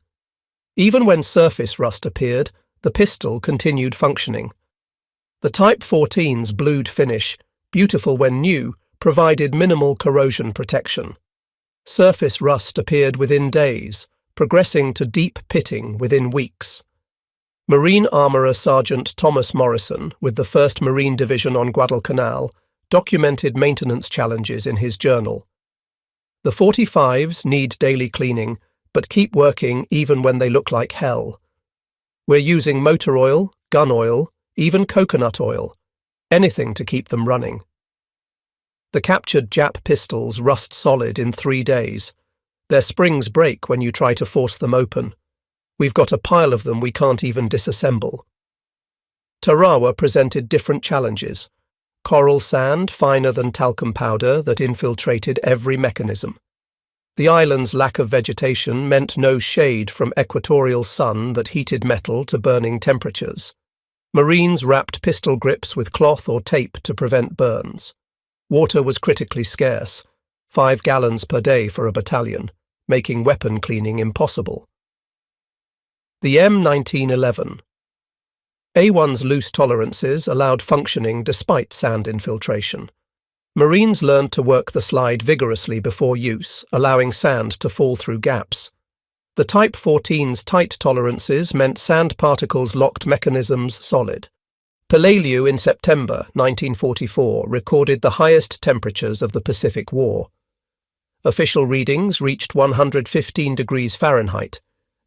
Even when surface rust appeared, the pistol continued functioning. The Type 14's blued finish, beautiful when new, provided minimal corrosion protection. Surface rust appeared within days, progressing to deep pitting within weeks. Marine Armourer Sergeant Thomas Morrison, with the 1st Marine Division on Guadalcanal, documented maintenance challenges in his journal. The 45s need daily cleaning, but keep working even when they look like hell. We're using motor oil, gun oil, even coconut oil, anything to keep them running. The captured Jap pistols rust solid in 3 days. Their springs break when you try to force them open. We've got a pile of them we can't even disassemble. Tarawa presented different challenges. Coral sand finer than talcum powder that infiltrated every mechanism. The island's lack of vegetation meant no shade from equatorial sun that heated metal to burning temperatures. Marines wrapped pistol grips with cloth or tape to prevent burns. Water was critically scarce, 5 gallons per day for a battalion, making weapon cleaning impossible. The M1911. A1's loose tolerances allowed functioning despite sand infiltration. Marines learned to work the slide vigorously before use, allowing sand to fall through gaps. The Type 14's tight tolerances meant sand particles locked mechanisms solid. Peleliu in September 1944 recorded the highest temperatures of the Pacific War. Official readings reached 115 degrees Fahrenheit,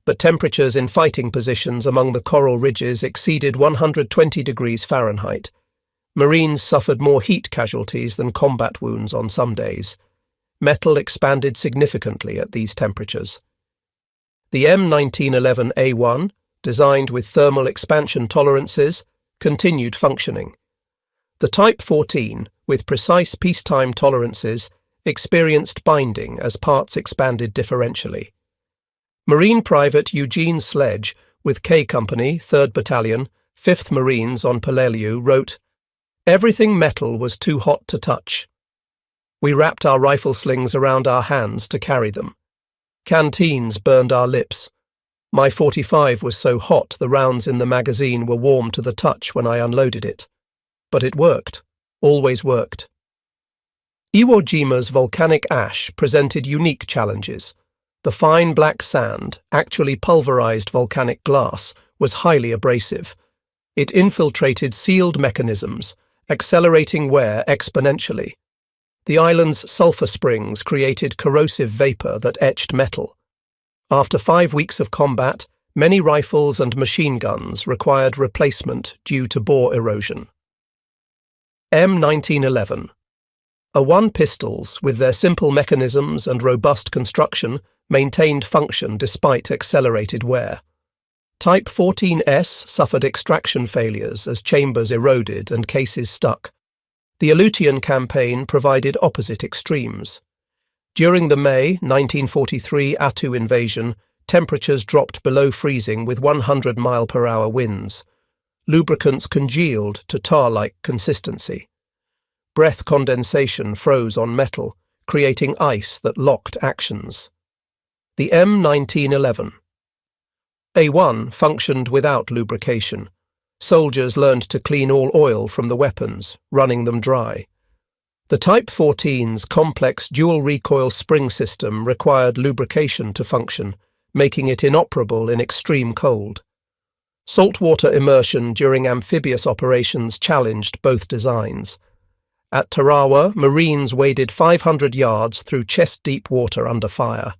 but temperatures in fighting positions among the coral ridges exceeded 120 degrees Fahrenheit. Marines suffered more heat casualties than combat wounds on some days. Metal expanded significantly at these temperatures. The M1911A1, designed with thermal expansion tolerances, continued functioning. The Type 14, with precise peacetime tolerances, experienced binding as parts expanded differentially. Marine Private Eugene Sledge, with K Company, 3rd Battalion, 5th Marines on Peleliu, wrote, "Everything metal was too hot to touch. We wrapped our rifle slings around our hands to carry them. Canteens burned our lips. My 45 was so hot the rounds in the magazine were warm to the touch when I unloaded it. But it worked, always worked." Iwo Jima's volcanic ash presented unique challenges. The fine black sand, actually pulverized volcanic glass, was highly abrasive. It infiltrated sealed mechanisms, accelerating wear exponentially. The island's sulfur springs created corrosive vapor that etched metal. After 5 weeks of combat, many rifles and machine guns required replacement due to bore erosion. M1911. A1 pistols, with their simple mechanisms and robust construction, maintained function despite accelerated wear. Type 14S suffered extraction failures as chambers eroded and cases stuck. The Aleutian campaign provided opposite extremes. During the May 1943 Attu invasion, temperatures dropped below freezing with 100-mile-per-hour winds. Lubricants congealed to tar-like consistency. Breath condensation froze on metal, creating ice that locked actions. The M1911. A1 functioned without lubrication. Soldiers learned to clean all oil from the weapons, running them dry. The Type 14's complex dual-recoil spring system required lubrication to function, making it inoperable in extreme cold. Saltwater immersion during amphibious operations challenged both designs. At Tarawa, Marines waded 500 yards through chest-deep water under fire.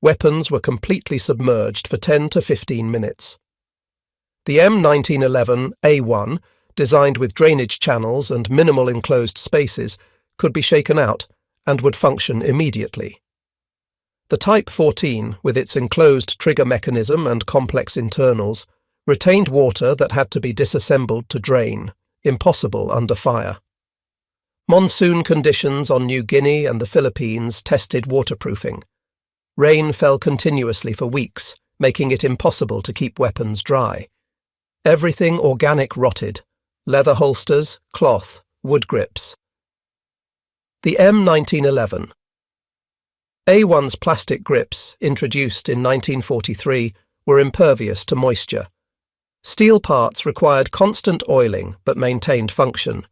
Weapons were completely submerged for 10 to 15 minutes. The M1911A1, designed with drainage channels and minimal enclosed spaces, could be shaken out and would function immediately. The Type 14, with its enclosed trigger mechanism and complex internals, retained water that had to be disassembled to drain, impossible under fire. Monsoon conditions on New Guinea and the Philippines tested waterproofing. Rain fell continuously for weeks, making it impossible to keep weapons dry. Everything organic rotted: leather holsters, cloth, wood grips. The M1911. A1's plastic grips, introduced in 1943, were impervious to moisture. Steel parts required constant oiling but maintained function.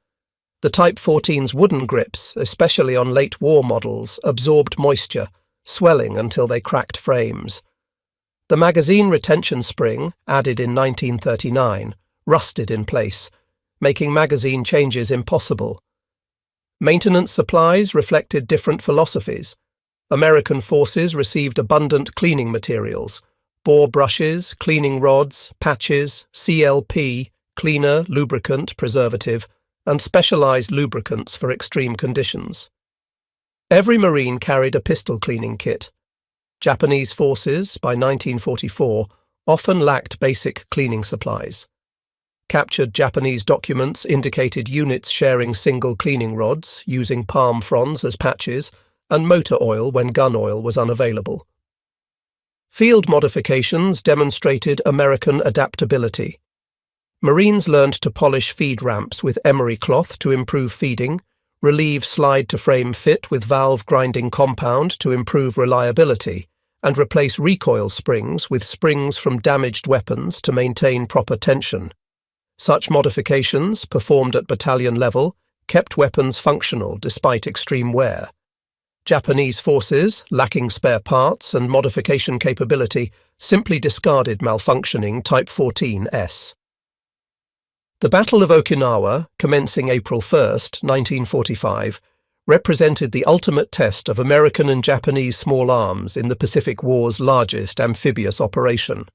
The Type 14's wooden grips, especially on late war models, absorbed moisture, swelling until they cracked frames. The magazine retention spring, added in 1939, rusted in place, making magazine changes impossible. Maintenance supplies reflected different philosophies. American forces received abundant cleaning materials: bore brushes, cleaning rods, patches, CLP, cleaner, lubricant, preservative, and specialized lubricants for extreme conditions. Every Marine carried a pistol cleaning kit. Japanese forces, by 1944, often lacked basic cleaning supplies. Captured Japanese documents indicated units sharing single cleaning rods, using palm fronds as patches, and motor oil when gun oil was unavailable. Field modifications demonstrated American adaptability. Marines learned to polish feed ramps with emery cloth to improve feeding, relieve slide-to-frame fit with valve grinding compound to improve reliability, and replace recoil springs with springs from damaged weapons to maintain proper tension. Such modifications, performed at battalion level, kept weapons functional despite extreme wear. Japanese forces, lacking spare parts and modification capability, simply discarded malfunctioning Type 14S. The Battle of Okinawa, commencing April 1, 1945, represented the ultimate test of American and Japanese small arms in the Pacific War's largest amphibious operation.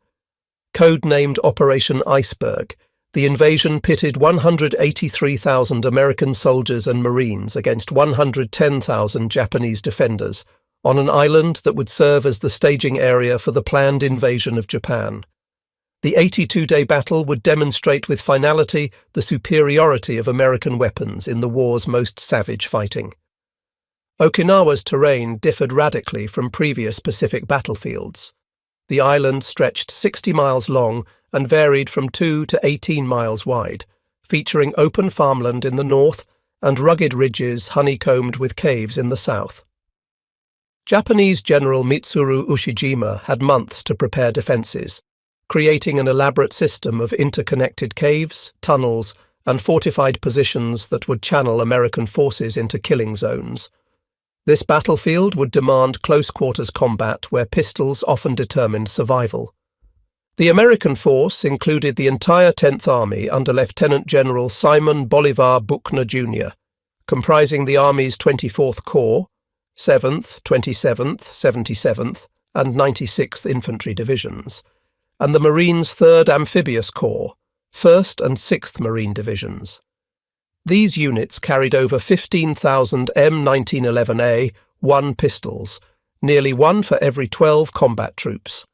Codenamed Operation Iceberg, the invasion pitted 183,000 American soldiers and Marines against 110,000 Japanese defenders on an island that would serve as the staging area for the planned invasion of Japan. The 82-day battle would demonstrate with finality the superiority of American weapons in the war's most savage fighting. Okinawa's terrain differed radically from previous Pacific battlefields. The island stretched 60 miles long and varied from 2 to 18 miles wide, featuring open farmland in the north and rugged ridges honeycombed with caves in the south. Japanese General Mitsuru Ushijima had months to prepare defences, creating an elaborate system of interconnected caves, tunnels, and fortified positions that would channel American forces into killing zones. This battlefield would demand close-quarters combat where pistols often determined survival. The American force included the entire 10th Army under Lieutenant General Simon Bolivar Buckner, Jr., comprising the Army's 24th Corps, 7th, 27th, 77th, and 96th Infantry Divisions, and the Marines' 3rd Amphibious Corps, 1st and 6th Marine Divisions. These units carried over 15,000 M1911A1 pistols, nearly one for every 12 combat troops.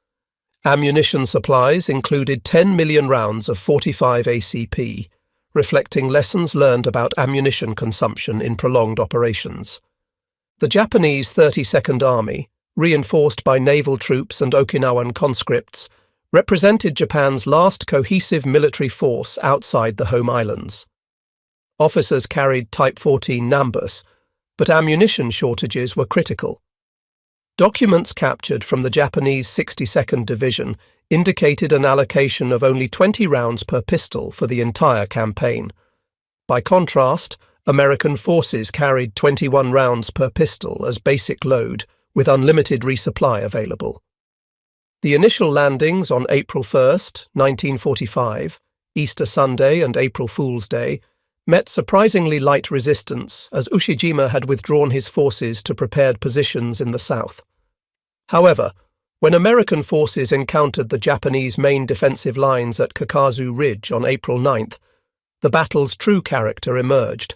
Ammunition supplies included 10 million rounds of 45 ACP, reflecting lessons learned about ammunition consumption in prolonged operations. The Japanese 32nd Army, reinforced by naval troops and Okinawan conscripts, represented Japan's last cohesive military force outside the home islands. Officers carried Type 14 Nambus, but ammunition shortages were critical. Documents captured from the Japanese 62nd Division indicated an allocation of only 20 rounds per pistol for the entire campaign. By contrast, American forces carried 21 rounds per pistol as basic load, with unlimited resupply available. The initial landings on April 1, 1945, Easter Sunday and April Fool's Day, met surprisingly light resistance as Ushijima had withdrawn his forces to prepared positions in the south. However, when American forces encountered the Japanese main defensive lines at Kakazu Ridge on April 9th, the battle's true character emerged.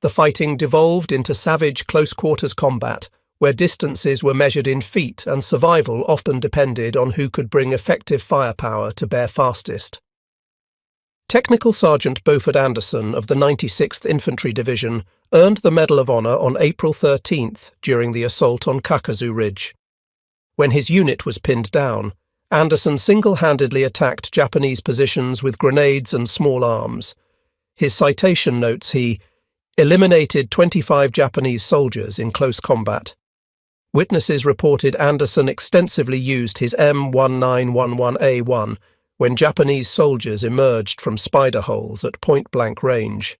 The fighting devolved into savage close-quarters combat, where distances were measured in feet and survival often depended on who could bring effective firepower to bear fastest. Technical Sergeant Beaufort Anderson of the 96th Infantry Division earned the Medal of Honor on April 13th during the assault on Kakazu Ridge. When his unit was pinned down, Anderson single-handedly attacked Japanese positions with grenades and small arms. His citation notes he eliminated 25 Japanese soldiers in close combat. Witnesses reported Anderson extensively used his M1911A1 when Japanese soldiers emerged from spider holes at point-blank range.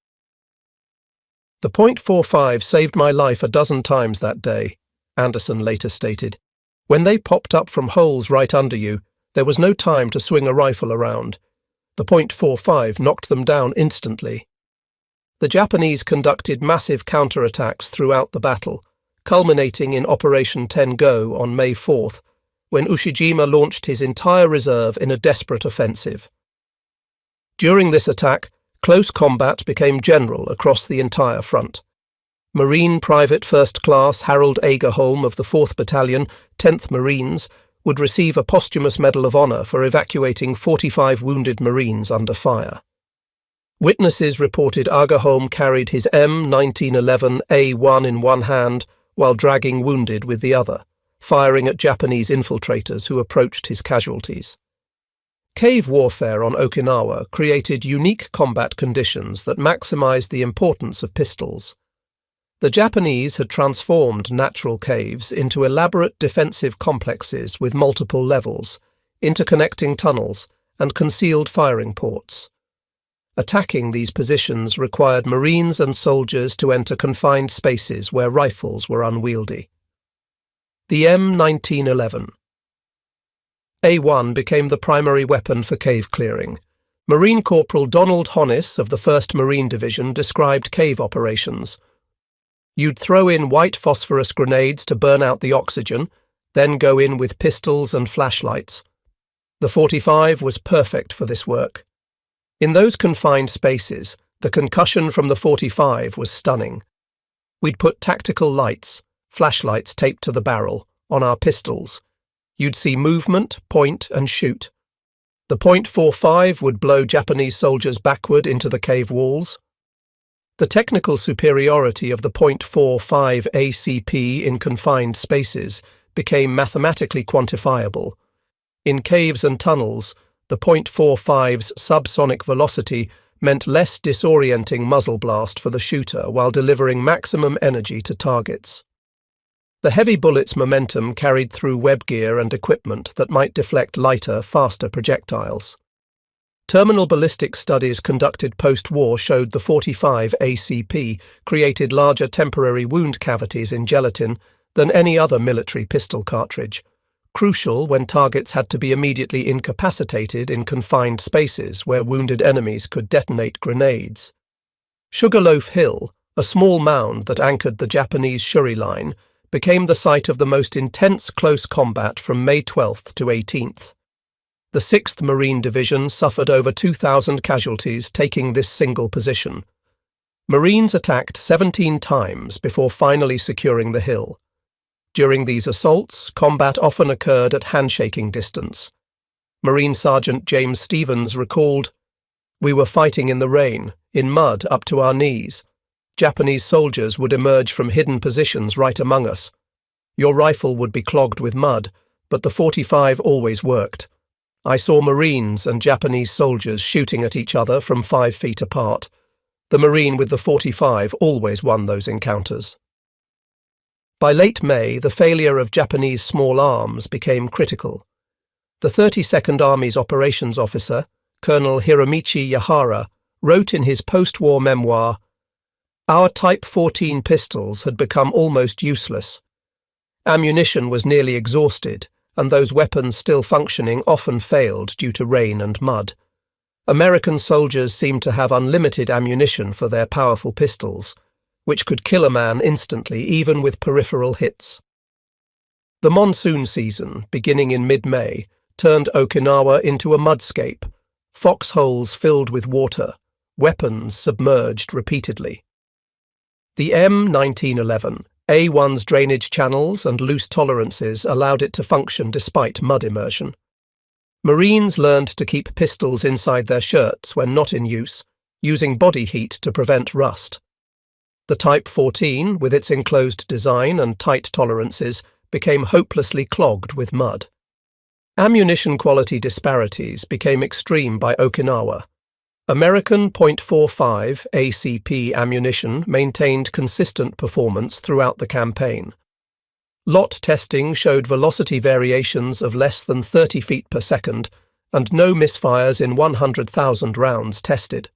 "The .45 saved my life a dozen times that day," Anderson later stated. "When they popped up from holes right under you, there was no time to swing a rifle around. The .45 knocked them down instantly." The Japanese conducted massive counterattacks throughout the battle, culminating in Operation 10 Go on May 4th, when Ushijima launched his entire reserve in a desperate offensive. During this attack, close combat became general across the entire front. Marine Private First Class Harold Agerholm of the 4th Battalion, 10th Marines, would receive a posthumous Medal of Honor for evacuating 45 wounded Marines under fire. Witnesses reported Agerholm carried his M1911A1 in one hand while dragging wounded with the other, firing at Japanese infiltrators who approached his casualties. Cave warfare on Okinawa created unique combat conditions that maximized the importance of pistols. The Japanese had transformed natural caves into elaborate defensive complexes with multiple levels, interconnecting tunnels, and concealed firing ports. Attacking these positions required Marines and soldiers to enter confined spaces where rifles were unwieldy. The M1911 A1 became the primary weapon for cave clearing. Marine Corporal Donald Honnis of the 1st Marine Division described cave operations. "You'd throw in white phosphorus grenades to burn out the oxygen, then go in with pistols and flashlights. The 45 was perfect for this work. In those confined spaces, the concussion from the 45 was stunning. We'd put tactical lights, flashlights taped to the barrel, on our pistols. You'd see movement, point, and shoot. The .45 would blow Japanese soldiers backward into the cave walls. The technical superiority of the .45 ACP in confined spaces became mathematically quantifiable. In caves and tunnels, the .45's subsonic velocity meant less disorienting muzzle blast for the shooter while delivering maximum energy to targets. The heavy bullet's momentum carried through web gear and equipment that might deflect lighter, faster projectiles. Terminal ballistic studies conducted post-war showed the 45 ACP created larger temporary wound cavities in gelatin than any other military pistol cartridge, crucial when targets had to be immediately incapacitated in confined spaces where wounded enemies could detonate grenades. Sugarloaf Hill, a small mound that anchored the Japanese Shuri line, became the site of the most intense close combat from May 12th to 18th. The 6th Marine Division suffered over 2,000 casualties taking this single position. Marines attacked 17 times before finally securing the hill. During these assaults, combat often occurred at handshaking distance. Marine Sergeant James Stevens recalled, "We were fighting in the rain, in mud up to our knees. Japanese soldiers would emerge from hidden positions right among us. Your rifle would be clogged with mud, but the 45 always worked. I saw Marines and Japanese soldiers shooting at each other from 5 feet apart. The Marine with the 45 always won those encounters." By late May, the failure of Japanese small arms became critical. The 32nd Army's operations officer, Colonel Hiromichi Yahara, wrote in his post-war memoir, "Our Type 14 pistols had become almost useless. Ammunition was nearly exhausted, and those weapons still functioning often failed due to rain and mud. American soldiers seemed to have unlimited ammunition for their powerful pistols, which could kill a man instantly even with peripheral hits." The monsoon season, beginning in mid-May, turned Okinawa into a mudscape, foxholes filled with water, weapons submerged repeatedly. The M1911A1's drainage channels and loose tolerances allowed it to function despite mud immersion. Marines learned to keep pistols inside their shirts when not in use, using body heat to prevent rust. The Type 14, with its enclosed design and tight tolerances, became hopelessly clogged with mud. Ammunition quality disparities became extreme by Okinawa. American .45 ACP ammunition maintained consistent performance throughout the campaign. Lot testing showed velocity variations of less than 30 feet per second and no misfires in 100,000 rounds tested.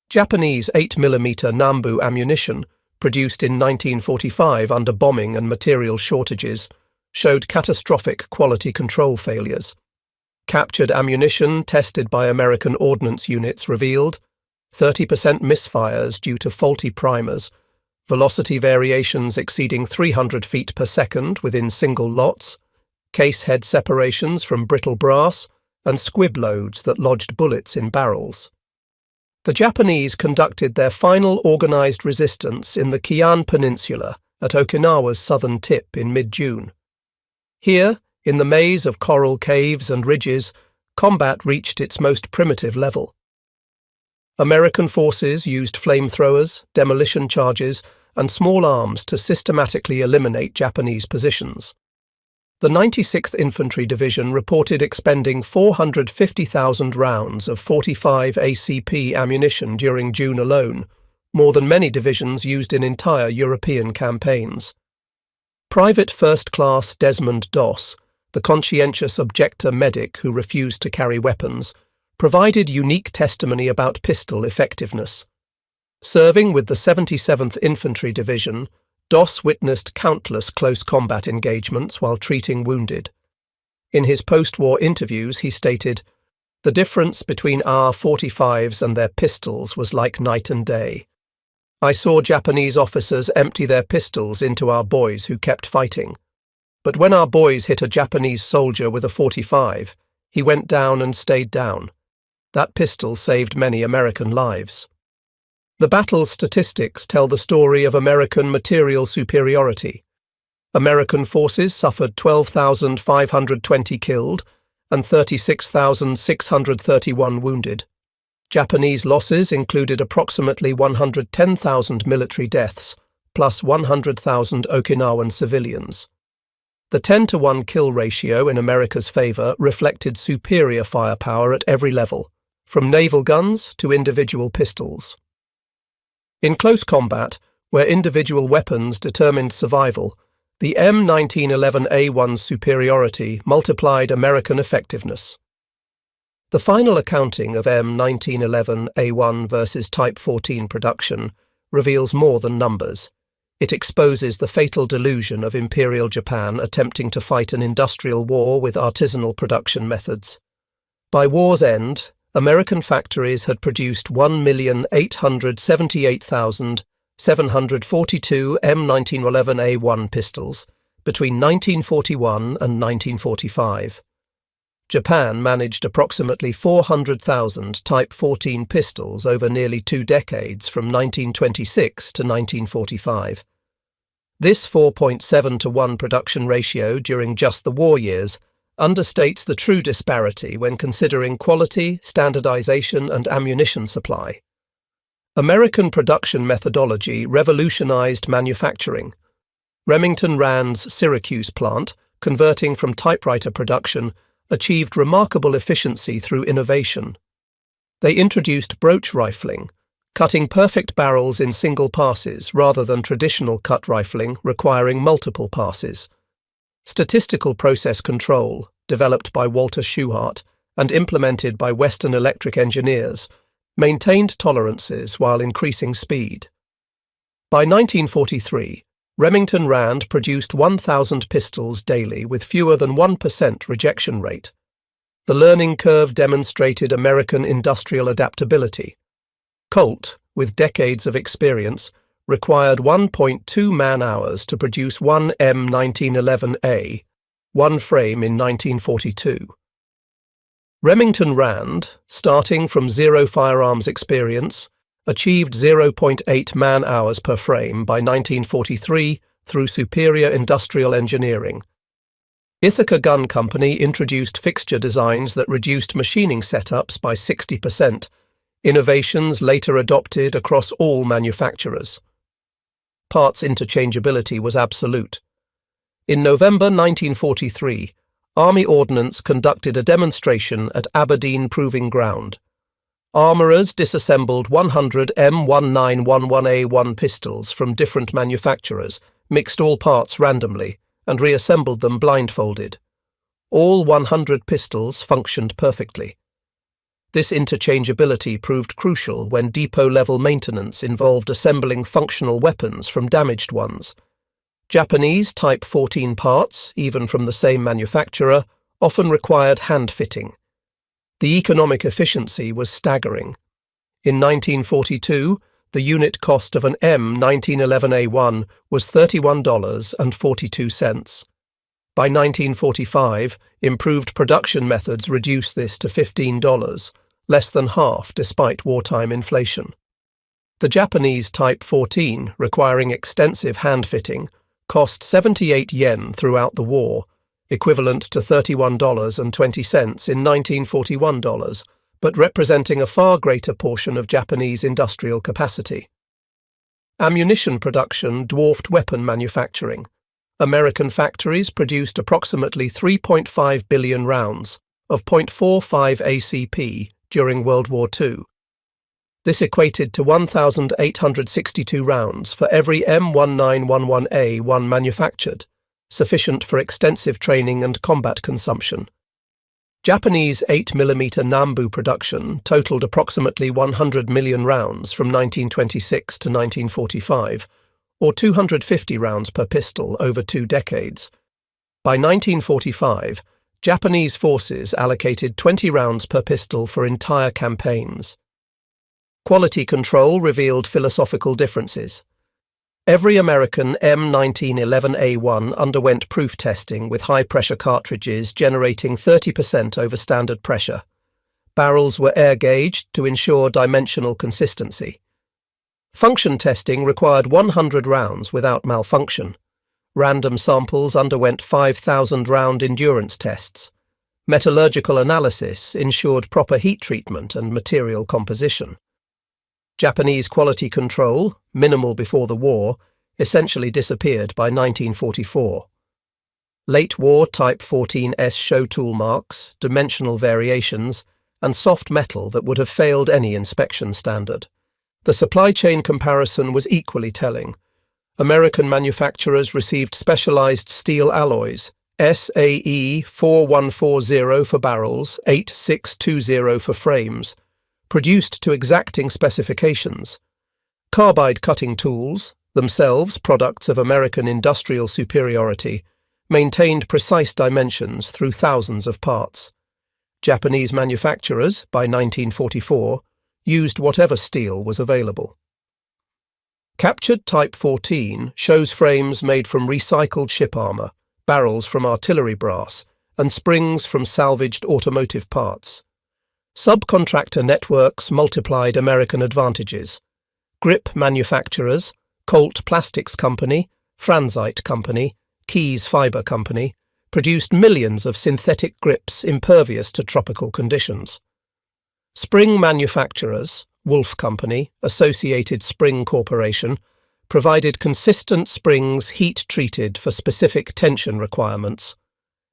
Japanese 8mm Nambu ammunition, produced in 1945 under bombing and material shortages, showed catastrophic quality control failures. Captured ammunition tested by American ordnance units revealed 30% misfires due to faulty primers, velocity variations exceeding 300 feet per second within single lots, case head separations from brittle brass, and squib loads that lodged bullets in barrels. The Japanese conducted their final organized resistance in the Kian Peninsula at Okinawa's southern tip in mid-June. Here, in the maze of coral caves and ridges, combat reached its most primitive level. American forces used flamethrowers, demolition charges, and small arms to systematically eliminate Japanese positions. The 96th Infantry Division reported expending 450,000 rounds of 45 ACP ammunition during June alone, more than many divisions used in entire European campaigns. Private First Class Desmond Doss, the conscientious objector medic who refused to carry weapons, provided unique testimony about pistol effectiveness. Serving with the 77th Infantry Division, Doss witnessed countless close combat engagements while treating wounded. In his post-war interviews, he stated, "The difference between our 45s and their pistols was like night and day. I saw Japanese officers empty their pistols into our boys who kept fighting. But when our boys hit a Japanese soldier with a 45, he went down and stayed down. That pistol saved many American lives." The battle's statistics tell the story of American material superiority. American forces suffered 12,520 killed and 36,631 wounded. Japanese losses included approximately 110,000 military deaths, plus 100,000 Okinawan civilians. The 10-to-1 kill ratio in America's favor reflected superior firepower at every level, from naval guns to individual pistols. In close combat, where individual weapons determined survival, the M1911A1's superiority multiplied American effectiveness. The final accounting of M1911A1 versus Type 14 production reveals more than numbers. It exposes the fatal delusion of Imperial Japan attempting to fight an industrial war with artisanal production methods. By war's end, American factories had produced 1,878,742 M1911A1 pistols between 1941 and 1945. Japan managed approximately 400,000 Type 14 pistols over nearly 2 decades from 1926 to 1945. This 4.7-to-1 production ratio during just the war years understates the true disparity when considering quality, standardization, and ammunition supply. American production methodology revolutionized manufacturing. Remington Rand's Syracuse plant, converting from typewriter production, achieved remarkable efficiency through innovation. They introduced broach rifling, cutting perfect barrels in single passes rather than traditional cut rifling requiring multiple passes. Statistical process control, developed by Walter Schuhart and implemented by Western Electric engineers, maintained tolerances while increasing speed. By 1943, Remington Rand produced 1,000 pistols daily with fewer than 1% rejection rate. The learning curve demonstrated American industrial adaptability. Colt, with decades of experience, required 1.2 man-hours to produce one M1911A, one frame in 1942. Remington Rand, starting from zero firearms experience, achieved 0.8 man-hours per frame by 1943 through superior industrial engineering. Ithaca Gun Company introduced fixture designs that reduced machining setups by 60%, innovations later adopted across all manufacturers. Parts interchangeability was absolute. In November 1943, Army Ordnance conducted a demonstration at Aberdeen Proving Ground. Armourers disassembled 100 M1911A1 pistols from different manufacturers, mixed all parts randomly, and reassembled them blindfolded. All 100 pistols functioned perfectly. This interchangeability proved crucial when depot-level maintenance involved assembling functional weapons from damaged ones. Japanese Type 14 parts, even from the same manufacturer, often required hand-fitting. The economic efficiency was staggering. In 1942, the unit cost of an M1911A1 was $31.42. By 1945, improved production methods reduced this to $15, less than half despite wartime inflation. The Japanese Type 14, requiring extensive hand-fitting, cost 78 yen throughout the war, equivalent to $31.20 in 1941 dollars, but representing a far greater portion of Japanese industrial capacity. Ammunition production dwarfed weapon manufacturing. American factories produced approximately 3.5 billion rounds of .45 ACP during World War II. This equated to 1,862 rounds for every M1911A1 manufactured, sufficient for extensive training and combat consumption. Japanese 8mm Nambu production totaled approximately 100 million rounds from 1926 to 1945, or 250 rounds per pistol over 2 decades. By 1945, Japanese forces allocated 20 rounds per pistol for entire campaigns. Quality control revealed philosophical differences. Every American M1911A1 underwent proof testing with high-pressure cartridges generating 30% over standard pressure. Barrels were air-gauged to ensure dimensional consistency. Function testing required 100 rounds without malfunction. Random samples underwent 5,000-round endurance tests. Metallurgical analysis ensured proper heat treatment and material composition. Japanese quality control, minimal before the war, essentially disappeared by 1944. Late-war Type 14S show tool marks, dimensional variations, and soft metal that would have failed any inspection standard. The supply chain comparison was equally telling. American manufacturers received specialized steel alloys, SAE 4140 for barrels, 8620 for frames, produced to exacting specifications. Carbide cutting tools, themselves products of American industrial superiority, maintained precise dimensions through thousands of parts. Japanese manufacturers, by 1944, used whatever steel was available. Captured Type 14 shows frames made from recycled ship armor, barrels from artillery brass, and springs from salvaged automotive parts. Subcontractor networks multiplied American advantages. Grip manufacturers, Colt Plastics Company, Franzite Company, Keys Fiber Company, produced millions of synthetic grips impervious to tropical conditions. Spring manufacturers, Wolf Company, Associated Spring Corporation, provided consistent springs heat-treated for specific tension requirements.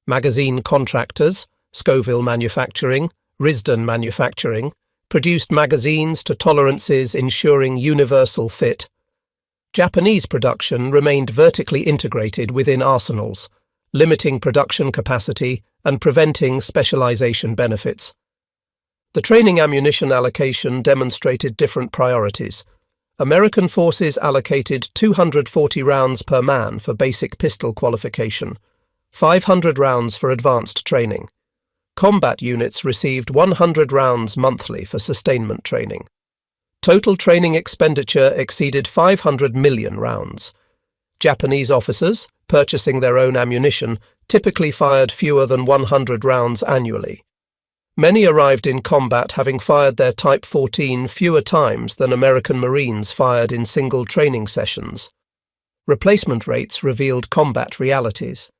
Magazine contractors, Scoville Manufacturing, Risdon Manufacturing, produced magazines to tolerances ensuring universal fit. Japanese production remained vertically integrated within arsenals, limiting production capacity and preventing specialization benefits. The training ammunition allocation demonstrated different priorities. American forces allocated 240 rounds per man for basic pistol qualification, 500 rounds for advanced training. Combat units received 100 rounds monthly for sustainment training. Total training expenditure exceeded 500 million rounds. Japanese officers, purchasing their own ammunition, typically fired fewer than 100 rounds annually. Many arrived in combat having fired their Type 14 fewer times than American Marines fired in single training sessions. Replacement rates revealed combat realities.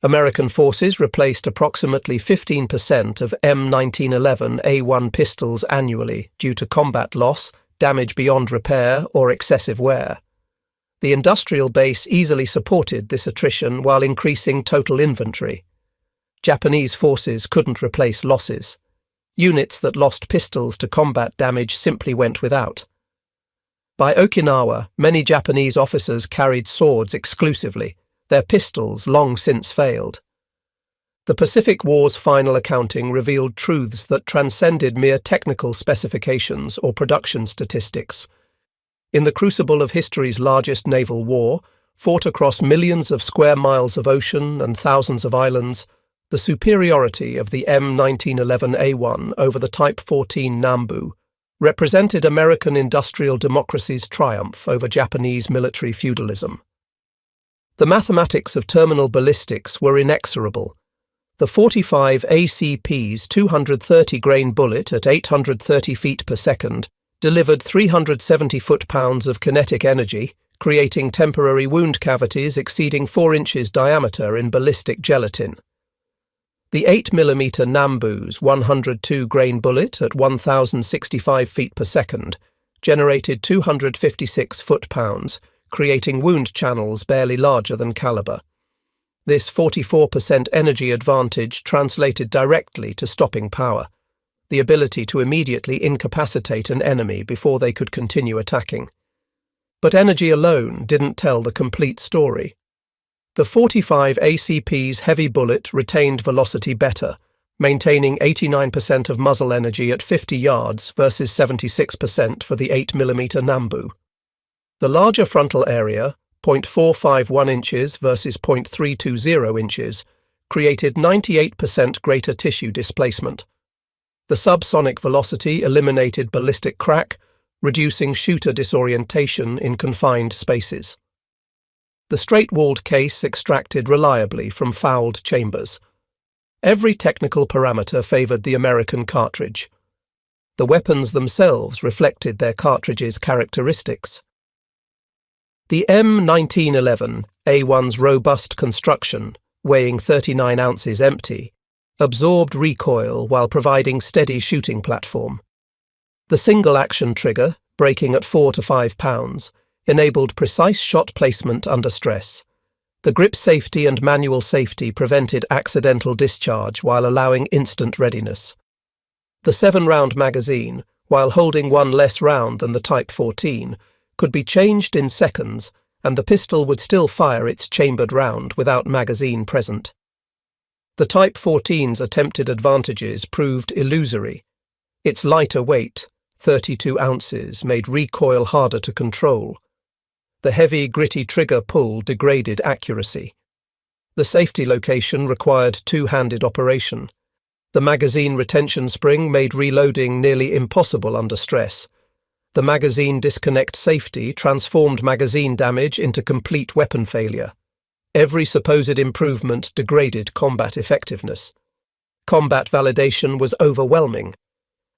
American forces replaced approximately 15% of M1911A1 pistols annually due to combat loss, damage beyond repair, or excessive wear. The industrial base easily supported this attrition while increasing total inventory. Japanese forces couldn't replace losses. Units that lost pistols to combat damage simply went without. By Okinawa, many Japanese officers carried swords exclusively. Their pistols long since failed. The Pacific War's final accounting revealed truths that transcended mere technical specifications or production statistics. In the crucible of history's largest naval war, fought across millions of square miles of ocean and thousands of islands, the superiority of the M1911A1 over the Type 14 Nambu represented American industrial democracy's triumph over Japanese military feudalism. The mathematics of terminal ballistics were inexorable. The 45 ACP's 230-grain bullet at 830 feet per second delivered 370 foot-pounds of kinetic energy, creating temporary wound cavities exceeding 4 inches diameter in ballistic gelatin. The 8mm Nambu's 102-grain bullet at 1,065 feet per second generated 256 foot-pounds, creating wound channels barely larger than caliber. This 44% energy advantage translated directly to stopping power, the ability to immediately incapacitate an enemy before they could continue attacking. But energy alone didn't tell the complete story. The 45 ACP's heavy bullet retained velocity better, maintaining 89% of muzzle energy at 50 yards versus 76% for the 8mm Nambu. The larger frontal area, 0.451 inches versus 0.320 inches, created 98% greater tissue displacement. The subsonic velocity eliminated ballistic crack, reducing shooter disorientation in confined spaces. The straight-walled case extracted reliably from fouled chambers. Every technical parameter favoured the American cartridge. The weapons themselves reflected their cartridge's characteristics. The M1911A1's robust construction, weighing 39 ounces empty, absorbed recoil while providing steady shooting platform. The single-action trigger, braking at 4 to 5 pounds, enabled precise shot placement under stress. The grip safety and manual safety prevented accidental discharge while allowing instant readiness. The 7-round magazine, while holding one less round than the Type 14, could be changed in seconds, and the pistol would still fire its chambered round without magazine present. The Type 14's attempted advantages proved illusory. Its lighter weight, 32 ounces, made recoil harder to control. The heavy, gritty trigger pull degraded accuracy. The safety location required two-handed operation. The magazine retention spring made reloading nearly impossible under stress. The magazine disconnect safety transformed magazine damage into complete weapon failure. Every supposed improvement degraded combat effectiveness. Combat validation was overwhelming.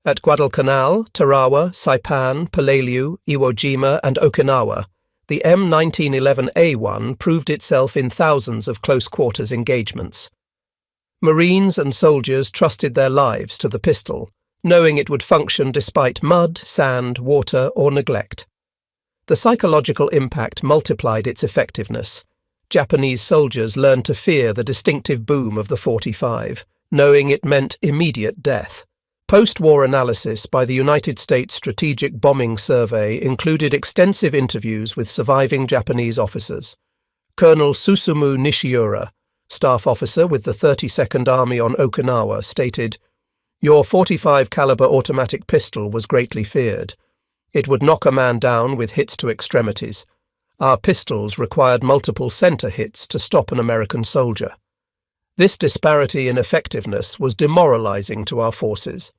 At Guadalcanal, Tarawa, Saipan, Peleliu, Iwo Jima, and Okinawa, the M1911A1 proved itself in thousands of close-quarters engagements. Marines and soldiers trusted their lives to the pistol, knowing it would function despite mud, sand, water, or neglect. The psychological impact multiplied its effectiveness. Japanese soldiers learned to fear the distinctive boom of the 45, knowing it meant immediate death. Post-war analysis by the United States Strategic Bombing Survey included extensive interviews with surviving Japanese officers. Colonel Susumu Nishiura, staff officer with the 32nd Army on Okinawa, stated, "Your 45 caliber automatic pistol was greatly feared. It would knock a man down with hits to extremities. Our pistols required multiple center hits to stop an American soldier. This disparity in effectiveness was demoralizing to our forces."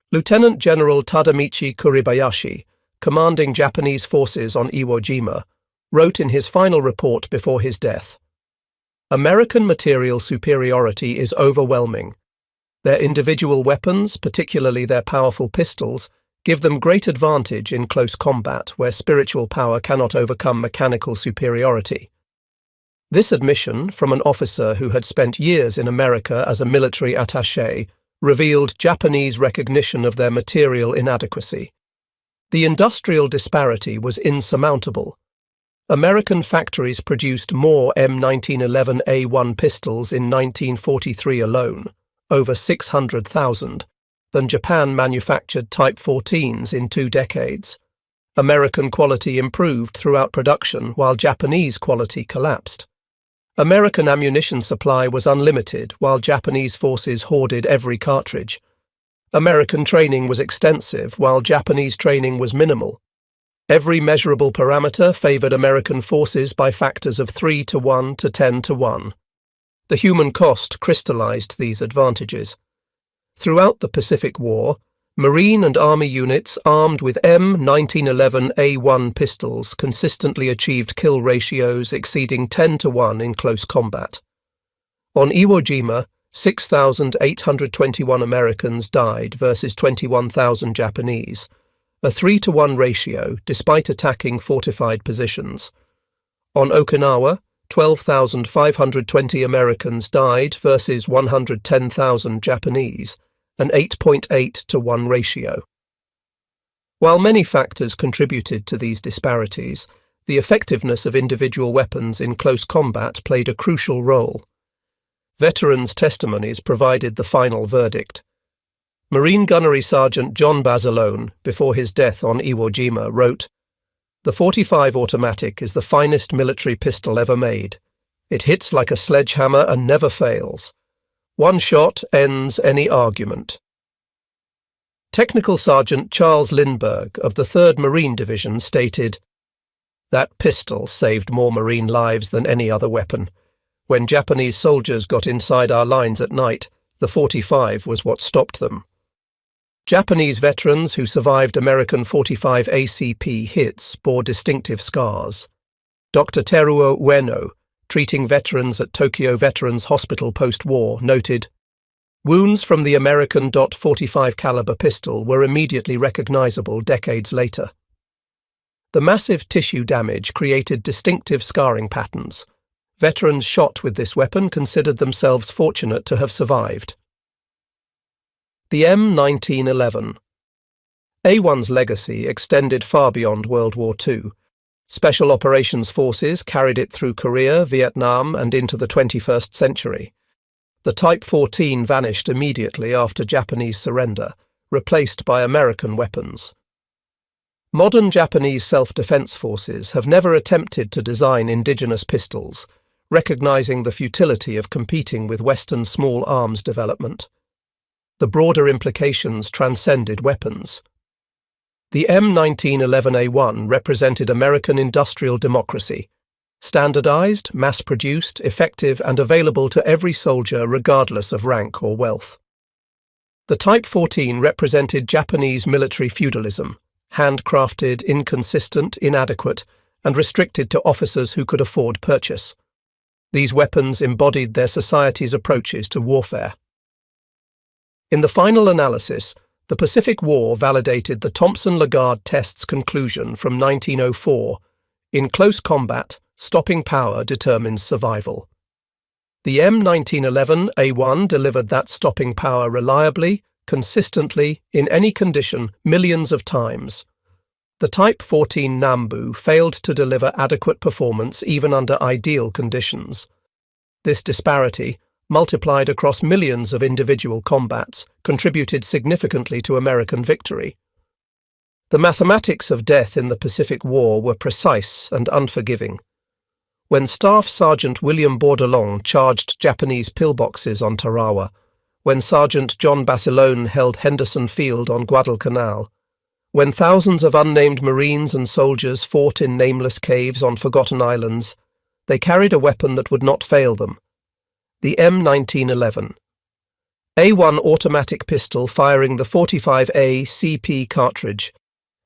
Lieutenant General Tadamichi Kuribayashi, commanding Japanese forces on Iwo Jima, wrote in his final report before his death, "American material superiority is overwhelming. Their individual weapons, particularly their powerful pistols, give them great advantage in close combat where spiritual power cannot overcome mechanical superiority." This admission, from an officer who had spent years in America as a military attaché, revealed Japanese recognition of their material inadequacy. The industrial disparity was insurmountable. American factories produced more M1911A1 pistols in 1943 alone, over 600,000, than Japan manufactured Type 14s in 2 decades. American quality improved throughout production while Japanese quality collapsed. American ammunition supply was unlimited while Japanese forces hoarded every cartridge. American training was extensive while Japanese training was minimal. Every measurable parameter favored American forces by factors of 3-1 to 10-1. The human cost crystallized these advantages. Throughout the Pacific War, Marine and Army units armed with M1911A1 pistols consistently achieved kill ratios exceeding 10-1 in close combat. On Iwo Jima, 6,821 Americans died versus 21,000 Japanese, a 3-1 ratio despite attacking fortified positions. On Okinawa, 12,520 Americans died versus 110,000 Japanese, an 8.8-1 ratio. While many factors contributed to these disparities, the effectiveness of individual weapons in close combat played a crucial role. Veterans' testimonies provided the final verdict. Marine Gunnery Sergeant John Basilone, before his death on Iwo Jima, wrote, "The 45 automatic is the finest military pistol ever made. It hits like a sledgehammer and never fails. One shot ends any argument." Technical Sergeant Charles Lindbergh of the 3rd Marine Division stated, "That pistol saved more Marine lives than any other weapon. When Japanese soldiers got inside our lines at night, the 45 was what stopped them." Japanese veterans who survived American 45 ACP hits bore distinctive scars. Dr. Teruo Ueno, treating veterans at Tokyo Veterans Hospital post-war, noted, "Wounds from the American .45 caliber pistol were immediately recognizable decades later." The massive tissue damage created distinctive scarring patterns. Veterans shot with this weapon considered themselves fortunate to have survived. The M1911. A1's legacy extended far beyond World War II. Special Operations Forces carried it through Korea, Vietnam, and into the 21st century. The Type 14 vanished immediately after Japanese surrender, replaced by American weapons. Modern Japanese self-defense forces have never attempted to design indigenous pistols, recognizing the futility of competing with Western small arms development. The broader implications transcended weapons. The M1911A1 represented American industrial democracy, standardized, mass-produced, effective, and available to every soldier regardless of rank or wealth. The Type 14 represented Japanese military feudalism, handcrafted, inconsistent, inadequate, and restricted to officers who could afford purchase. These weapons embodied their society's approaches to warfare. In the final analysis, the Pacific War validated the Thompson-Lagarde test's conclusion from 1904, "In close combat, stopping power determines survival." The M1911A1 delivered that stopping power reliably, consistently, in any condition, millions of times. The Type 14 Nambu failed to deliver adequate performance even under ideal conditions. This disparity, multiplied across millions of individual combats, contributed significantly to American victory. The mathematics of death in the Pacific War were precise and unforgiving. When Staff Sergeant William Bourdillon charged Japanese pillboxes on Tarawa, when Sergeant John Basilone held Henderson Field on Guadalcanal, when thousands of unnamed Marines and soldiers fought in nameless caves on forgotten islands, they carried a weapon that would not fail them: the M1911. A1 automatic pistol firing the 45A CP cartridge.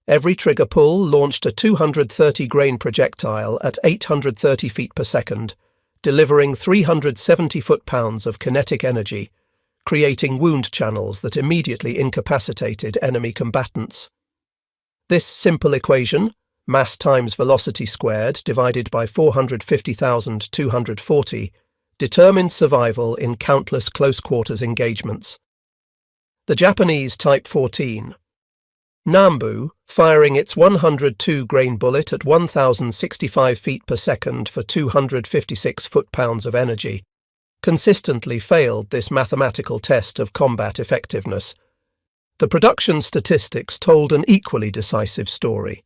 Every trigger pull launched a 230-grain projectile at 830 feet per second, delivering 370 foot-pounds of kinetic energy, creating wound channels that immediately incapacitated enemy combatants. This simple equation, mass times velocity squared divided by 450,240, determined survival in countless close-quarters engagements. The Japanese Type 14. Nambu, firing its 102-grain bullet at 1,065 feet per second for 256 foot-pounds of energy, consistently failed this mathematical test of combat effectiveness. The production statistics told an equally decisive story.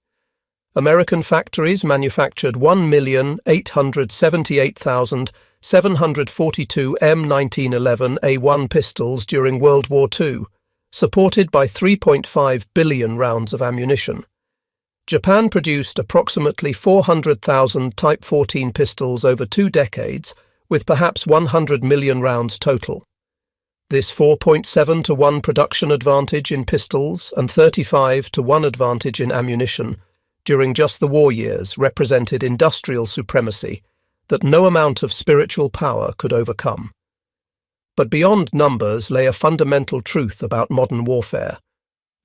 American factories manufactured 1,878,742 M1911A1 pistols during World War II, supported by 3.5 billion rounds of ammunition. Japan produced approximately 400,000 Type 14 pistols over 2 decades, with perhaps 100 million rounds total. This 4.7 to 1 production advantage in pistols and 35 to 1 advantage in ammunition during just the war years represented industrial supremacy that no amount of spiritual power could overcome. But beyond numbers lay a fundamental truth about modern warfare.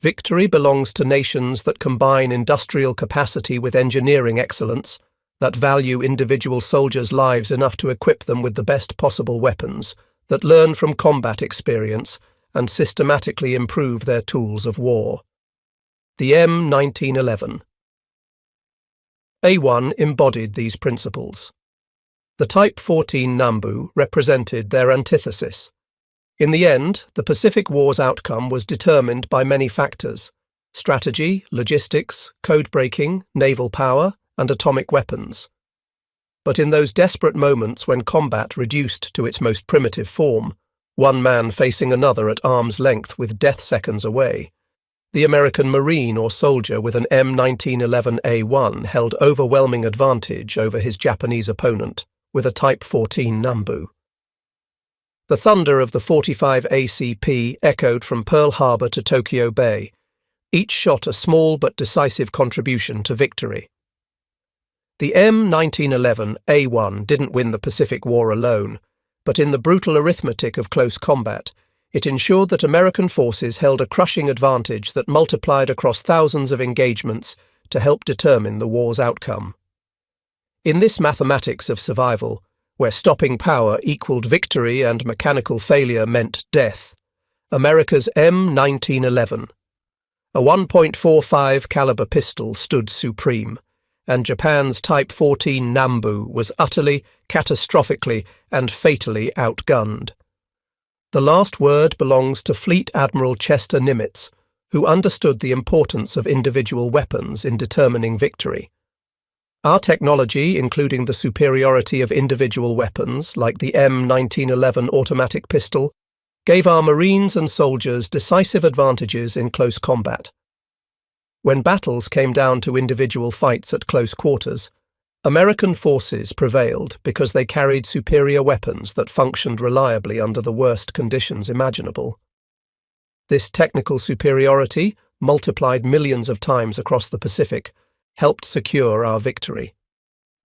Victory belongs to nations that combine industrial capacity with engineering excellence, that value individual soldiers' lives enough to equip them with the best possible weapons, that learn from combat experience and systematically improve their tools of war. The M1911. A1 embodied these principles. The Type 14 Nambu represented their antithesis. In the end, the Pacific War's outcome was determined by many factors: strategy, logistics, code-breaking, naval power, and atomic weapons. But in those desperate moments when combat reduced to its most primitive form, one man facing another at arm's length with death seconds away, the American Marine or soldier with an M1911A1 held overwhelming advantage over his Japanese opponent with a Type 14 Nambu. The thunder of the 45 ACP echoed from Pearl Harbor to Tokyo Bay, each shot a small but decisive contribution to victory. The M1911A1 didn't win the Pacific War alone, but in the brutal arithmetic of close combat, it ensured that American forces held a crushing advantage that multiplied across thousands of engagements to help determine the war's outcome. In this mathematics of survival, where stopping power equaled victory and mechanical failure meant death, America's M1911, a 1.45 caliber pistol, stood supreme, and Japan's Type 14 Nambu was utterly, catastrophically, and fatally outgunned. The last word belongs to Fleet Admiral Chester Nimitz, who understood the importance of individual weapons in determining victory. Our technology, including the superiority of individual weapons like the M1911 automatic pistol, gave our Marines and soldiers decisive advantages in close combat. When battles came down to individual fights at close quarters, American forces prevailed because they carried superior weapons that functioned reliably under the worst conditions imaginable. This technical superiority, multiplied millions of times across the Pacific, helped secure our victory.